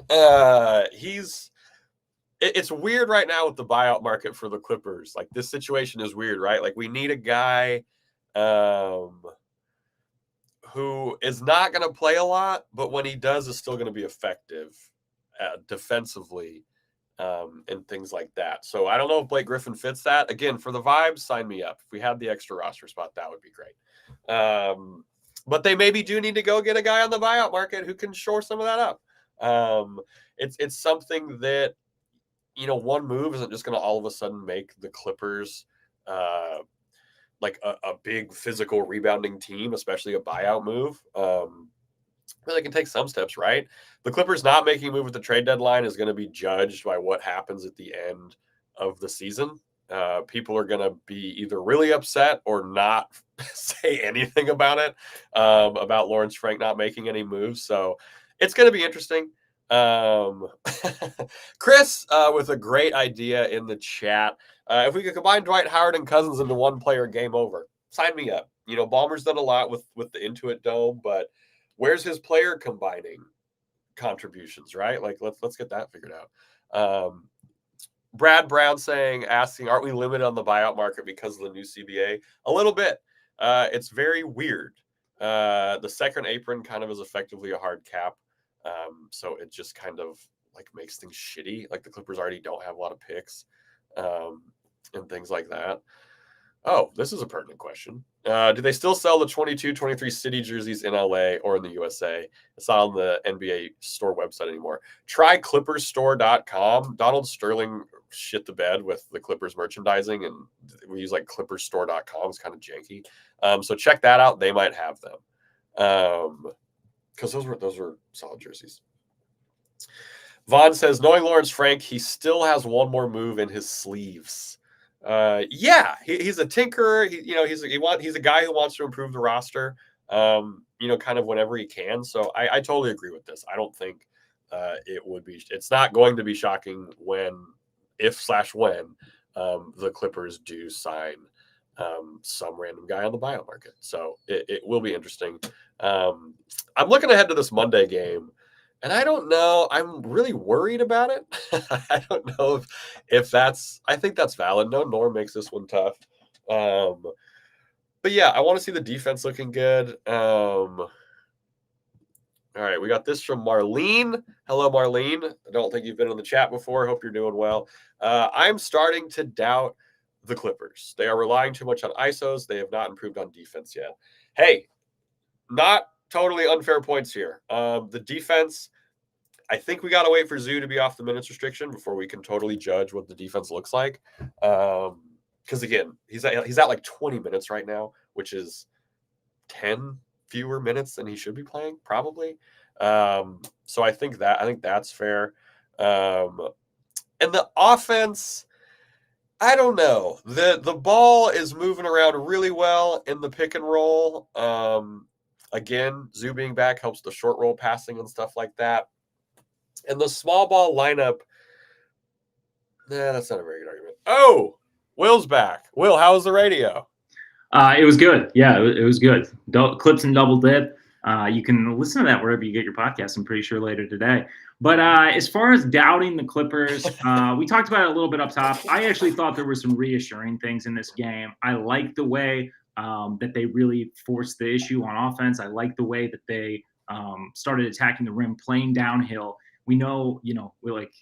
It's weird right now with the buyout market for the Clippers. This situation is weird, right? We need a guy who is not going to play a lot, but when he does, is still going to be effective defensively and things like that. So I don't know if Blake Griffin fits that. Again, for the vibes, sign me up. If we had the extra roster spot, that would be great. But they maybe do need to go get a guy on the buyout market who can shore some of that up. It's something that, one move isn't just going to all of a sudden make the Clippers a big physical rebounding team, especially a buyout move. But they can take some steps, right? The Clippers not making a move at the trade deadline is going to be judged by what happens at the end of the season. People are going to be either really upset or not say anything about it, about Lawrence Frank not making any moves. So it's going to be interesting. Chris, with a great idea in the chat. If we could combine Dwight Howard and Cousins into one player, game over. Sign me up. Ballmer's done a lot with the Intuit Dome, but where's his player combining contributions, right? Let's get that figured out. Brad Brown asking, aren't we limited on the buyout market because of the new CBA? A little bit. It's very weird. The second apron kind of is effectively a hard cap. So it just kind of makes things shitty. The Clippers already don't have a lot of picks and things like that. Oh, this is a pertinent question. Do they still sell the 22-23 City jerseys in LA or in the USA? It's not on the NBA store website anymore. Try clippersstore.com. Donald Sterling shit the bed with the Clippers merchandising, and we use clippersstore.com. It's kind of janky. So check that out. They might have them. Because those were solid jerseys. Vaughn says, knowing Lawrence Frank, he still has one more move in his sleeves. He's a tinkerer. He's a guy who wants to improve the roster. Kind of whenever he can. So I totally agree with this. I don't think it's not going to be shocking if the Clippers do sign some random guy on the buyout market. So it will be interesting. I'm looking ahead to this Monday game, and I don't know. I'm really worried about it. I don't know if I think that's valid. No, Norm makes this one tough. But yeah, I want to see the defense looking good. All right, we got this from Marlene. Hello, Marlene. I don't think you've been in the chat before. Hope you're doing well. I'm starting to doubt the Clippers. They are relying too much on ISOs. They have not improved on defense yet. Hey, not totally unfair points here. The defense, I think we got to wait for Zoo to be off the minutes restriction before we can totally judge what the defense looks like. Because again, he's at 20 minutes right now, which is 10 fewer minutes than he should be playing, probably. So I think that's fair. And the offense, I don't know. The ball is moving around really well in the pick and roll. Again, Zoo being back helps the short roll passing and stuff like that. And the small ball lineup, that's not a very good argument. Oh, Will's back. Will, how was the radio? It was good. Yeah, it was good. Clips and double dip. You can listen to that wherever you get your podcast. I'm pretty sure later today. But as far as doubting the Clippers, we talked about it a little bit up top. I actually thought there were some reassuring things in this game. I like the way that they really forced the issue on offense. I like the way that they started attacking the rim, playing downhill. We know, we're like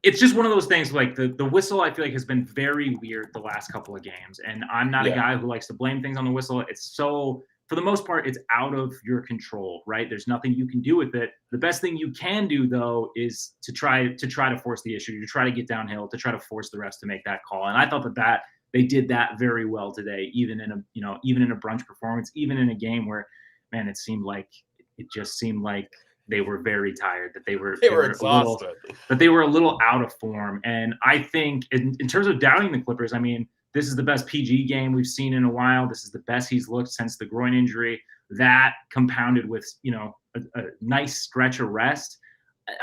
it's just one of those things. Like the whistle, I feel like has been very weird the last couple of games, and I'm not a guy who likes to blame things on the whistle. It's so, for the most part, it's out of your control, right? There's nothing you can do with it. The best thing you can do, though, is to try to force the issue, to try to get downhill, to try to force the refs to make that call. And I thought that they did that very well today, even in a brunch performance, even in a game where, man, it just seemed like they were very tired, that they were exhausted, that they were a little out of form. And I think in terms of doubting the Clippers, I mean, this is the best PG game we've seen in a while. This is the best he's looked since the groin injury. That compounded with, a nice stretch of rest.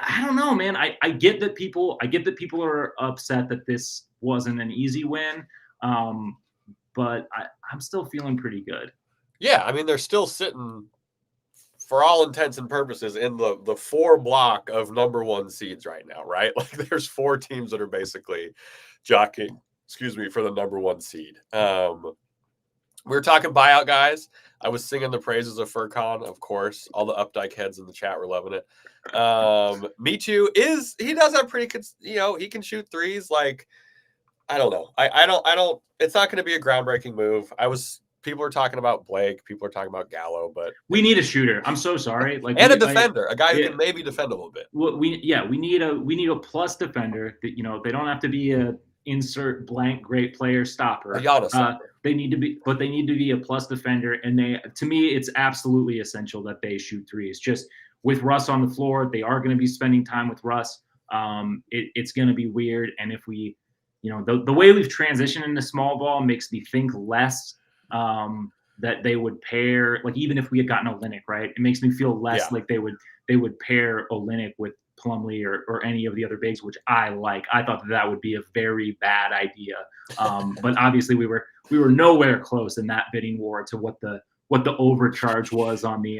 I don't know, man. I get that people are upset that this wasn't an easy win. But I'm still feeling pretty good. Yeah, I mean, they're still sitting, for all intents and purposes, in the 4 block of number 1 seeds right now, right? Like, there's 4 teams that are basically jockeying, for the number 1 seed. We were talking buyout guys. I was singing the praises of Furkan, of course. All the Updike heads in the chat were loving it. Michu he does have pretty good, he can shoot threes. Like, I don't know. I don't. It's not going to be a groundbreaking move. People are talking about Blake. People are talking about Gallo, but we need a shooter. I'm so sorry. Like, and a defender, a guy who can maybe defend a little bit. We need a plus defender that, they don't have to be a insert blank great player stopper. They need to be a plus defender, and to me, it's absolutely essential that they shoot threes. Just with Russ on the floor, they are going to be spending time with Russ. It's going to be weird, and if we, the way we've transitioned into small ball makes me think less that they would pair, like, even if we had gotten Olynyk, right? It makes me feel less like they would pair Olynyk with Plumlee or any of the other bigs, which I like. I thought that would be a very bad idea. But obviously we were nowhere close in that bidding war to what the overcharge was on the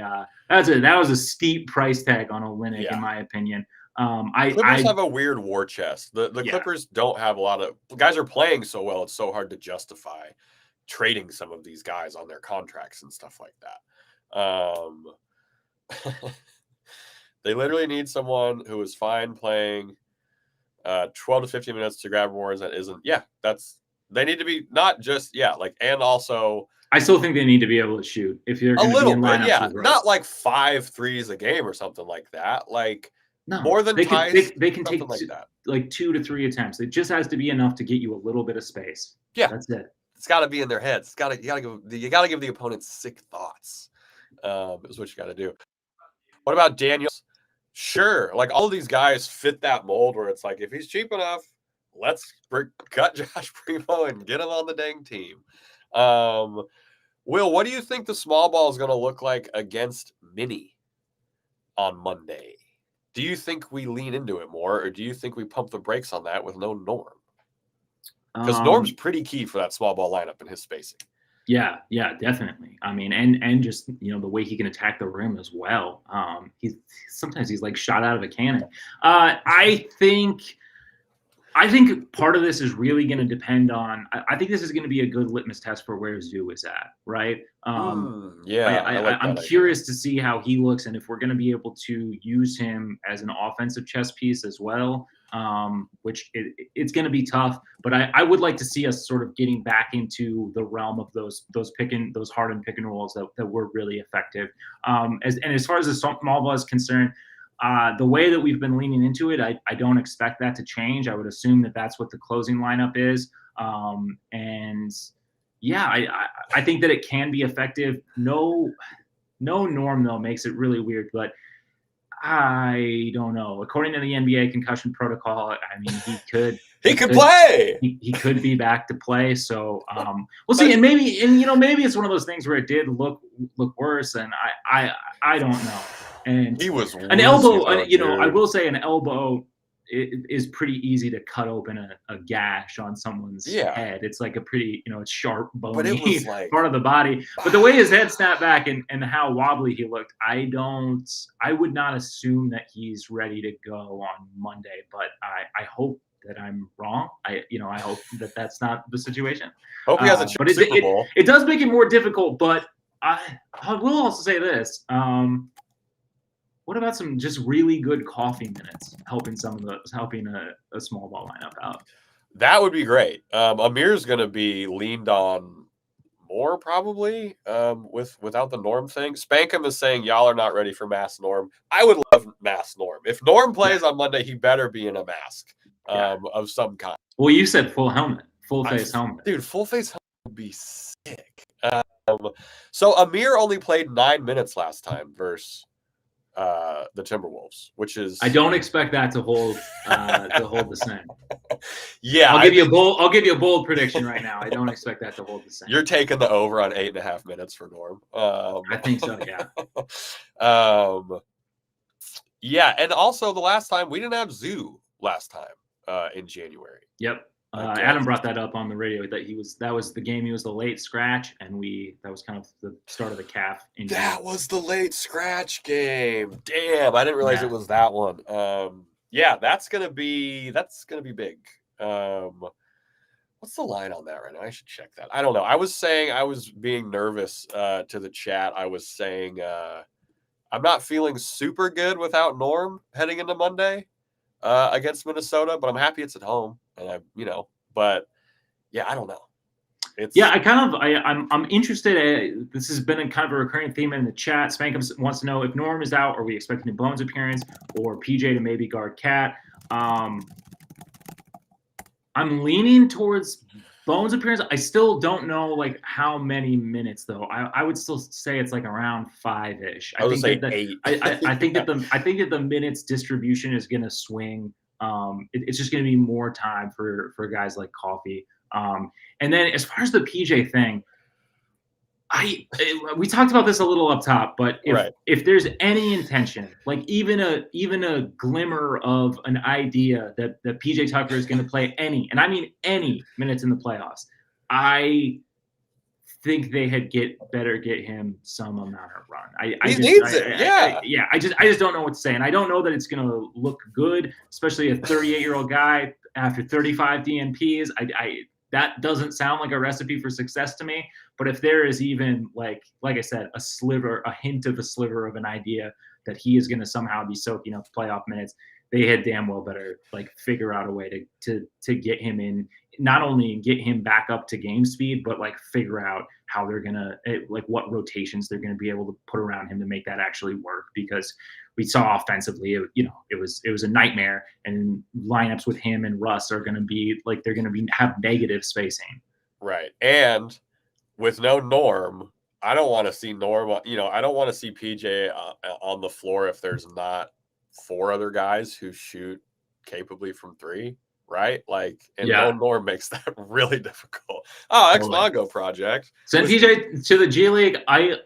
that was a steep price tag on Olynyk, in my opinion. Clippers have a weird war chest. The Clippers don't have a lot of guys are playing so well. It's so hard to justify trading some of these guys on their contracts and stuff like that. They literally need someone who is fine playing 12 to 15 minutes to grab boards. That isn't. Yeah, they need to be not just and also. I still think they need to be able to shoot if you're going to be in lineups. Not like 5 threes a game or something like that. Like, no, more than they can take like that. Like 2 to 3 attempts. It just has to be enough to get you a little bit of space. Yeah, that's it. It's got to be in their heads. You got to give the opponent sick thoughts. Is what you got to do. What about Daniels? Sure, like, all of these guys fit that mold where it's like, if he's cheap enough, let's cut Josh Primo and get him on the dang team. Will, what do you think the small ball is going to look like against Mini on Monday? Do you think we lean into it more, or do you think we pump the brakes on that with no Norm? Because Norm's pretty key for that small ball lineup and his spacing. Yeah, definitely. I mean, and just, the way he can attack the rim as well. Sometimes he's like shot out of a cannon. I think part of this is really going to depend on. I think this is going to be a good litmus test for where Zoo is at, right? I'm curious to see how he looks, and if we're going to be able to use him as an offensive chess piece as well. Which it's going to be tough, but I would like to see us sort of getting back into the realm of those hardened pick and rolls that were really effective. As far as the small ball is concerned, the way that we've been leaning into it, I don't expect that to change. I would assume that that's what the closing lineup is. I think that it can be effective. No Norm though makes it really weird, but I don't know. According to the NBA concussion protocol, I mean, he could play. He could be back to play. So we'll see. And maybe it's one of those things where it did look worse, and I don't know. And he was an elbow. I will say an elbow is pretty easy to cut open a gash on someone's head. It's like a pretty, it's sharp, bony part of the body. But the way his head snapped back and how wobbly he looked, I would not assume that he's ready to go on Monday. But I hope that I'm wrong. I hope that that's not the situation. Hope he has a but Super Bowl. It does make it more difficult. But I will also say this. What about some just really good coffee minutes helping a small ball lineup out? That would be great. Amir's going to be leaned on more probably without the Norm thing. Spankham is saying y'all are not ready for mass Norm. I would love mass Norm. If Norm plays on Monday, he better be in a mask of some kind. Well, you said full helmet, full face helmet. Dude, full face helmet would be sick. So Amir only played 9 minutes last time versus the Timberwolves, which is I don't expect that to hold the same. Yeah, I'll give you a bold prediction right now. I don't expect that to hold the same. You're taking the over on 8.5 minutes for Norm. I think so, yeah. Yeah, and also the last time we didn't have Zoo last time in January. Yep. Adam brought that up on the radio that was the game he was the late scratch, and that was kind of the start of the calf injury. That was the late scratch game. Damn, I didn't realize it was that one. Yeah, that's gonna be big. What's the line on that right now? I should check that. I don't know. I was being nervous to the chat. I was saying I'm not feeling super good without Norm heading into Monday against Minnesota, but I'm happy it's at home. And but yeah, I don't know. I'm interested. This has been a kind of a recurring theme in the chat. Spankham wants to know if Norm is out, are we expecting a Bones appearance or PJ to maybe guard Cat? I'm leaning towards Bones appearance. I still don't know how many minutes though. I would still say it's around 5-ish. I would say 8. I think that the minutes distribution is going to swing. It's just going to be more time for guys like Coffee. And then as far as the PJ thing, we talked about this a little up top, but if there's any intention, even a glimmer of an idea that PJ Tucker is going to play any minutes in the playoffs, I think they had better get him some amount of run. I just don't know what to say, and I don't know that it's going to look good, especially a 38-year-old guy after 35 DNPs. That doesn't sound like a recipe for success to me. But if there is even like I said, a hint of a sliver of an idea that he is going to somehow be soaking up playoff minutes, they had damn well better figure out a way to get him in, not only get him back up to game speed, but figure out how they're gonna what rotations they're gonna be able to put around him to make that actually work. Because we saw offensively, it was a nightmare, and lineups with him and Russ are gonna be have negative spacing. Right, and with no Norm, I don't want to see Norm. I don't want to see PJ on the floor if there's not 4 other guys who shoot capably from 3, right? No Norm makes that really difficult. Oh, ex-Mongo project. Send PJ to the G League. I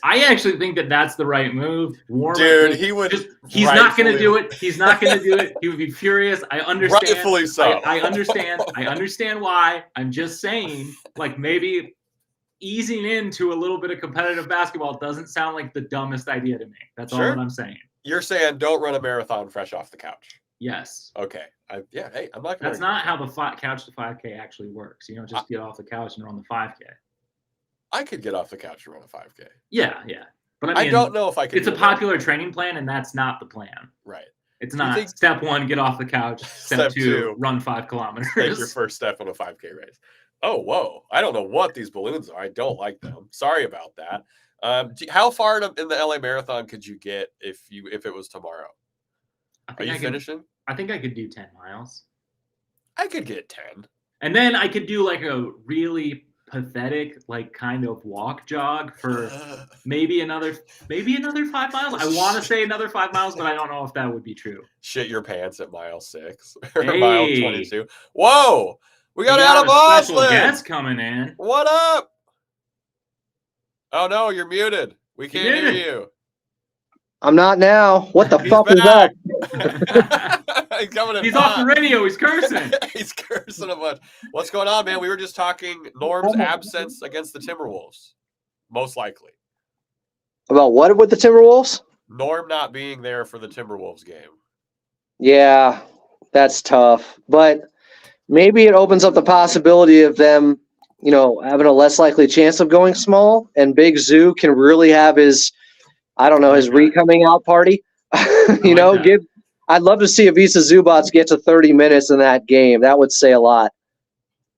actually think that that's the right move. Dude, he would. He's not going to do it. He's not going to do it. He would be furious. I understand. Rightfully so. I understand. I understand why. I'm just saying, maybe easing into a little bit of competitive basketball doesn't sound like the dumbest idea to me. That's all that I'm saying. You're saying don't run a marathon fresh off the couch. Yes. Okay. Hey, I'm not. That's not how the couch to 5K actually works. You don't just get off the couch and run the 5K. I could get off the couch and run a 5K. Yeah. But I don't know if I could. It's a popular training plan, and that's not the plan. Right. It's not. Step 1, get off the couch. Step 2, run 5 kilometers. Take your first step on a 5K race. Oh, whoa. I don't know what these balloons are. I don't like them. Sorry about that. How far in the LA Marathon could you get if it was tomorrow? Are you finishing? I think I could do 10 miles. I could get 10. And then I could do a really pathetic kind of walk jog for maybe another 5 miles. I want to say another 5 miles, but I don't know if that would be true. Shit your pants at mile 6 or mile 22. Whoa! We got Adam Oslin. Special guest coming in. What up? Oh no, you're muted. We can't hear you. I'm not now. What the fuck is that? He's coming in He's hot. off the radio. He's cursing. He's cursing a bunch. What's going on, man? We were just talking Norm's absence against the Timberwolves, most likely. About what with the Timberwolves? Norm not being there for the Timberwolves game. Yeah, that's tough. But maybe it opens up the possibility of them, having a less likely chance of going small, and Big Zoo can really have his, his re-coming out party. I'd love to see Ivica Zubats get to 30 minutes in that game. That would say a lot.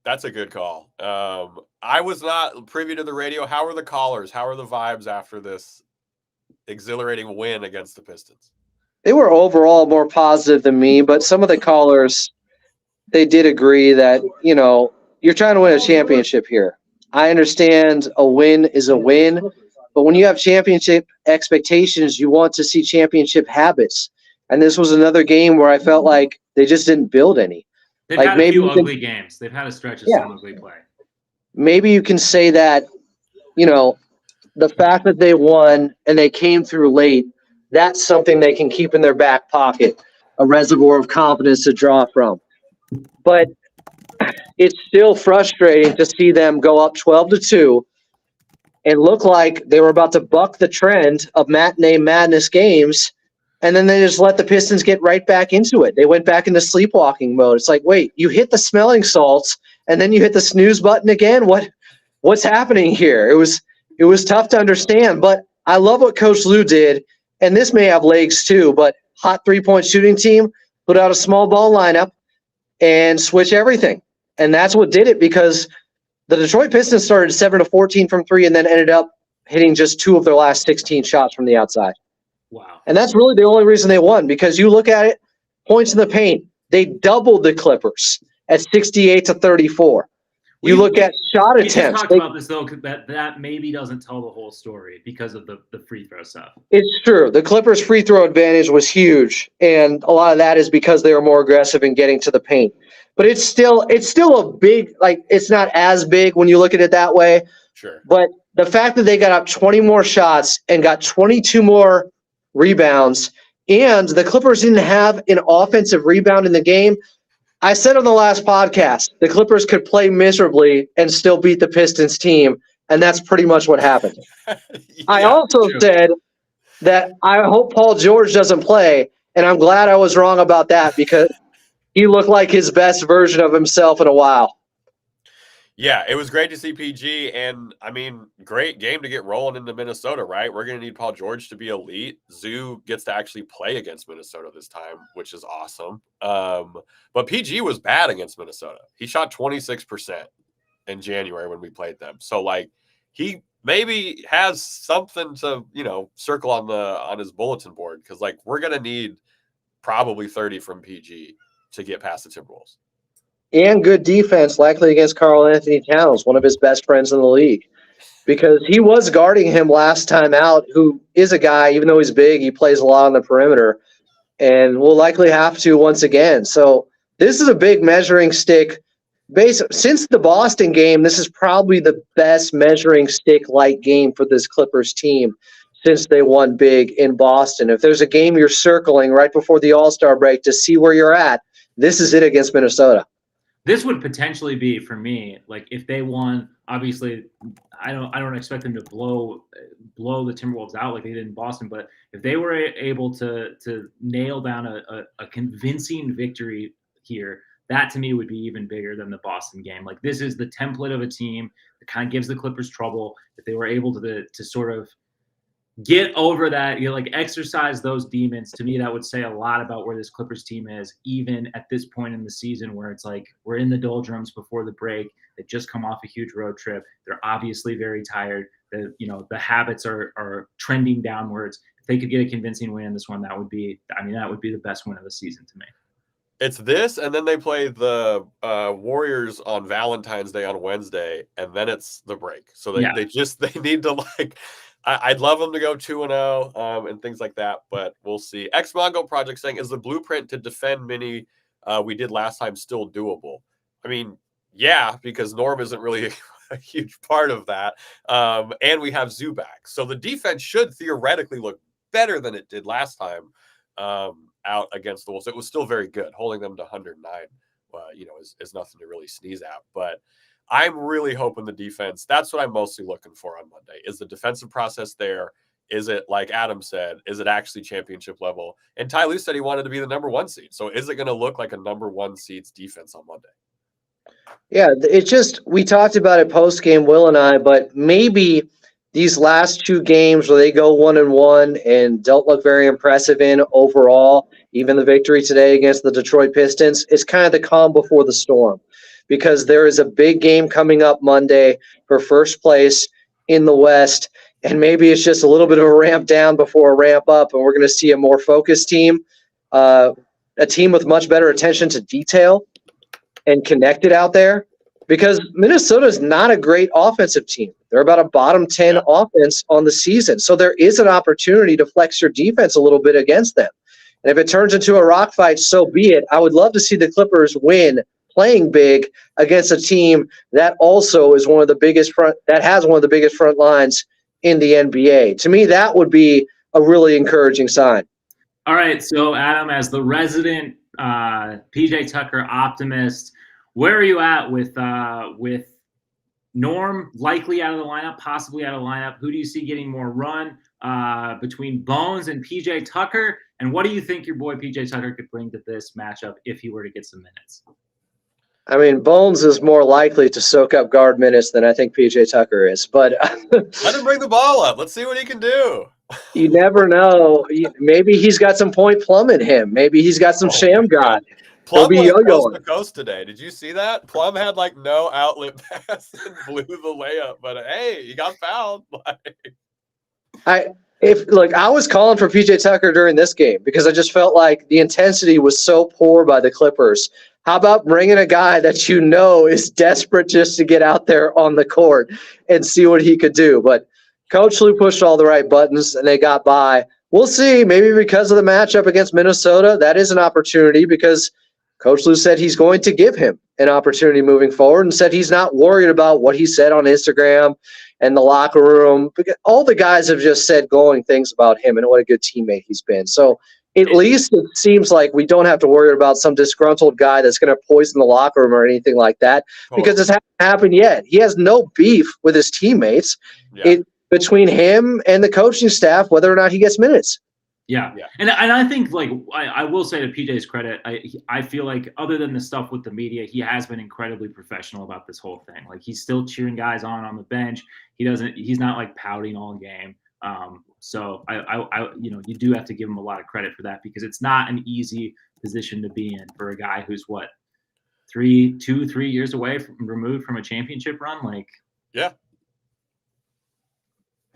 That's a good call. I was not privy to the radio. How are the callers? How are the vibes after this exhilarating win against the Pistons? They were overall more positive than me, but some of the callers, they did agree that, you're trying to win a championship here. I understand a win is a win, but when you have championship expectations, you want to see championship habits. And this was another game where I felt like they just didn't build any. They've had a few ugly games. They've had a stretch of some ugly play. Maybe you can say that, the fact that they won and they came through late, that's something they can keep in their back pocket, a reservoir of confidence to draw from. But it's still frustrating to see them go up 12-2 and look like they were about to buck the trend of matinee madness games, and then they just let the Pistons get right back into it. They went back into sleepwalking mode. It's like, wait, you hit the smelling salts, and then you hit the snooze button again? What's happening here? It was tough to understand, but I love what Coach Lou did, and this may have legs too, but hot three-point shooting team, put out a small ball lineup, and switch everything. And that's what did it, because the Detroit Pistons started 7-14 from three and then ended up hitting just 2 of their last 16 shots from the outside. Wow. And that's really the only reason they won, because you look at it, points in the paint, they doubled the Clippers at 68-34. You look at shot attempts. We just talked about this, though, that maybe doesn't tell the whole story because of the free throw stuff. It's true. The Clippers' free throw advantage was huge, and a lot of that is because they were more aggressive in getting to the paint. But it's still a big, it's not as big when you look at it that way. Sure. But the fact that they got up 20 more shots and got 22 more rebounds, and the Clippers didn't have an offensive rebound in the game. I said on the last podcast, the Clippers could play miserably and still beat the Pistons team, and that's pretty much what happened. I also said that I hope Paul George doesn't play, and I'm glad I was wrong about that, because he looked like his best version of himself in a while. Yeah, it was great to see PG, and great game to get rolling into Minnesota, right? We're going to need Paul George to be elite. Zoo gets to actually play against Minnesota this time, which is awesome. But PG was bad against Minnesota. He shot 26% in January when we played them. So, he maybe has something to, circle on his bulletin board, because, we're going to need probably 30 from PG to get past the Timberwolves. And good defense, likely against Karl Anthony Towns, one of his best friends in the league, because he was guarding him last time out, who is a guy, even though he's big, he plays a lot on the perimeter, and will likely have to once again. So this is a big measuring stick. Since the Boston game, this is probably the best measuring stick-like game for this Clippers team since they won big in Boston. If there's a game you're circling right before the All-Star break to see where you're at, this is it against Minnesota. This would potentially be, for me, if they won. Obviously, I don't expect them to blow the Timberwolves out like they did in Boston. But if they were able to nail down a convincing victory here, that to me would be even bigger than the Boston game. This is the template of a team that kind of gives the Clippers trouble. If they were able to sort of get over that, exercise those demons, to me that would say a lot about where this Clippers team is, even at this point in the season, where it's we're in the doldrums before the break. They just come off a huge road trip. They're obviously very tired. The habits are trending downwards. If they could get a convincing win in this one, that would be the best win of the season to me. It's this, and then they play the Warriors on Valentine's Day on Wednesday, and then it's the break. So they need to I'd love them to go 2-0 and things like that, but we'll see. X Mongo Project saying, is the blueprint to defend Mini we did last time still doable? Yeah, because Norm isn't really a huge part of that. And we have Zoo back. So the defense should theoretically look better than it did last time out against the Wolves. It was still very good. Holding them to 109, is nothing to really sneeze at. But I'm really hoping the defense, that's what I'm mostly looking for on Monday, is the defensive process there. Is it, like Adam said, is it actually championship level? And Ty Lue said he wanted to be the number 1 seed. So is it going to look like a number 1 seed's defense on Monday? Yeah, we talked about it post game, Will and I, but maybe these last 2 games where they go 1-1 and don't look very impressive in overall, even the victory today against the Detroit Pistons, is kind of the calm before the storm, because there is a big game coming up Monday for first place in the West, and maybe it's just a little bit of a ramp down before a ramp up, and we're going to see a more focused team, a team with much better attention to detail and connected out there, because Minnesota is not a great offensive team. They're about a bottom 10 offense on the season. So there is an opportunity to flex your defense a little bit against them. And if it turns into a rock fight, so be it. I would love to see the Clippers win playing big against a team that also is one of the biggest front lines in the NBA. To me, that would be a really encouraging sign. All right, so Adam, as the resident PJ Tucker optimist, where are you at with Norm likely out of the lineup, possibly out of the lineup? Who do you see getting more run between Bones and PJ Tucker? And what do you think your boy PJ Tucker could bring to this matchup if he were to get some minutes? I mean, Bones is more likely to soak up guard minutes than I think PJ Tucker is. But let him bring the ball up. Let's see what he can do. You never know. Maybe he's got some Point Plum in him. Maybe he's got some Sham God. Plum went coast to coast today. Did you see that? Plum had no outlet pass and blew the layup. But hey, he got fouled. I was calling for PJ Tucker during this game because I just felt like the intensity was so poor by the Clippers. How about bringing a guy that is desperate just to get out there on the court and see what he could do? But Coach Lue pushed all the right buttons, and they got by. We'll see. Maybe because of the matchup against Minnesota, that is an opportunity, because Coach Lue said he's going to give him an opportunity moving forward, and said he's not worried about what he said on Instagram and the locker room. All the guys have just said glowing things about him and what a good teammate he's been. So at least it seems like we don't have to worry about some disgruntled guy that's going to poison the locker room or anything like that, because it hasn't happened yet. He has no beef with his teammates. Yeah. Between him and the coaching staff, whether or not he gets minutes. Yeah. And I think, I will say to PJ's credit, I feel like other than the stuff with the media, he has been incredibly professional about this whole thing. He's still cheering guys on the bench. He's not pouting all game. So you do have to give him a lot of credit for that, because it's not an easy position to be in for a guy who's 3 years removed from a championship run.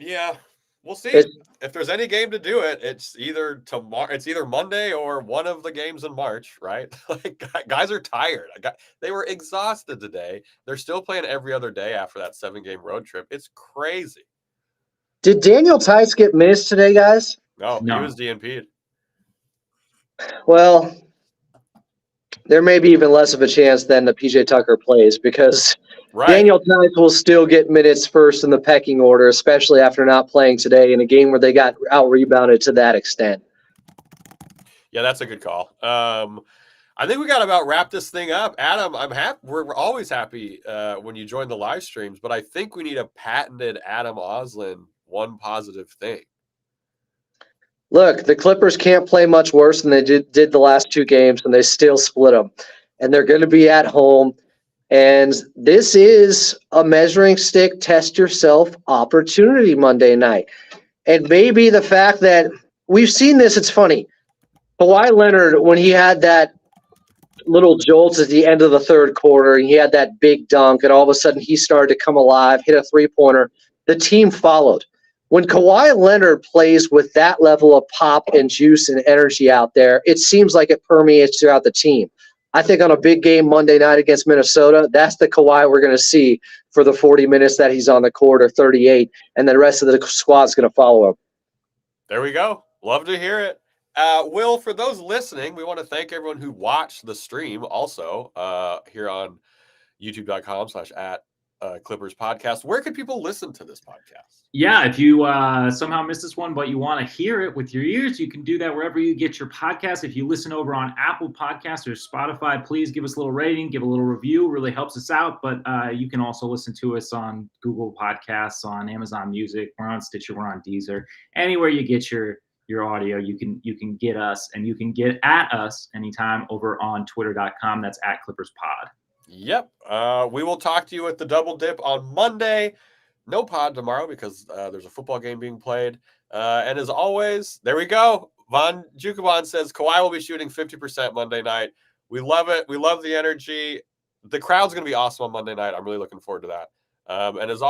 Yeah, we'll see. If there's any game to do it, it's either tomorrow. It's either Monday or one of the games in March, right? Guys are tired. They were exhausted today. They're still playing every other day after that 7-game road trip. It's crazy. Did Daniel Tice get missed today, guys? No, he was DNP'd. Well, there may be even less of a chance than the PJ Tucker plays, because Daniel Tice will still get minutes first in the pecking order, especially after not playing today in a game where they got out-rebounded to that extent. Yeah, that's a good call. I think we got to about wrap this thing up. Adam, I'm happy. We're always happy when you join the live streams, but I think we need a patented Adam Oslin one positive thing. Look, the Clippers can't play much worse than they did the last 2 games, and they still split them. And they're going to be at home. And this is a measuring stick, test yourself opportunity Monday night. And maybe the fact that we've seen this, it's funny. Kawhi Leonard, when he had that little jolt at the end of the third quarter, and he had that big dunk, and all of a sudden he started to come alive, hit a 3-pointer, the team followed. When Kawhi Leonard plays with that level of pop and juice and energy out there, it seems like it permeates throughout the team. I think on a big game Monday night against Minnesota, that's the Kawhi we're going to see for the 40 minutes that he's on the court, or 38, and the rest of the squad's going to follow him. There we go. Love to hear it. Will, for those listening, we want to thank everyone who watched the stream also here on youtube.com/@ Clippers podcast. Where can people listen to this podcast? Yeah, if you somehow missed this one, but you want to hear it with your ears, you can do that wherever you get your podcast. If you listen over on Apple Podcasts or Spotify, please give us a little rating, give a little review. Really helps us out. But you can also listen to us on Google Podcasts, on Amazon Music. We're on Stitcher. We're on Deezer. Anywhere you get your audio, you can get us, and you can get at us anytime over on Twitter.com. That's at ClippersPod. Yep. We will talk to you at the Double Dip on Monday. No pod tomorrow because there's a football game being played. And as always, there we go. Von Jukaban says Kawhi will be shooting 50% Monday night. We love it. We love the energy. The crowd's going to be awesome on Monday night. I'm really looking forward to that. And as always,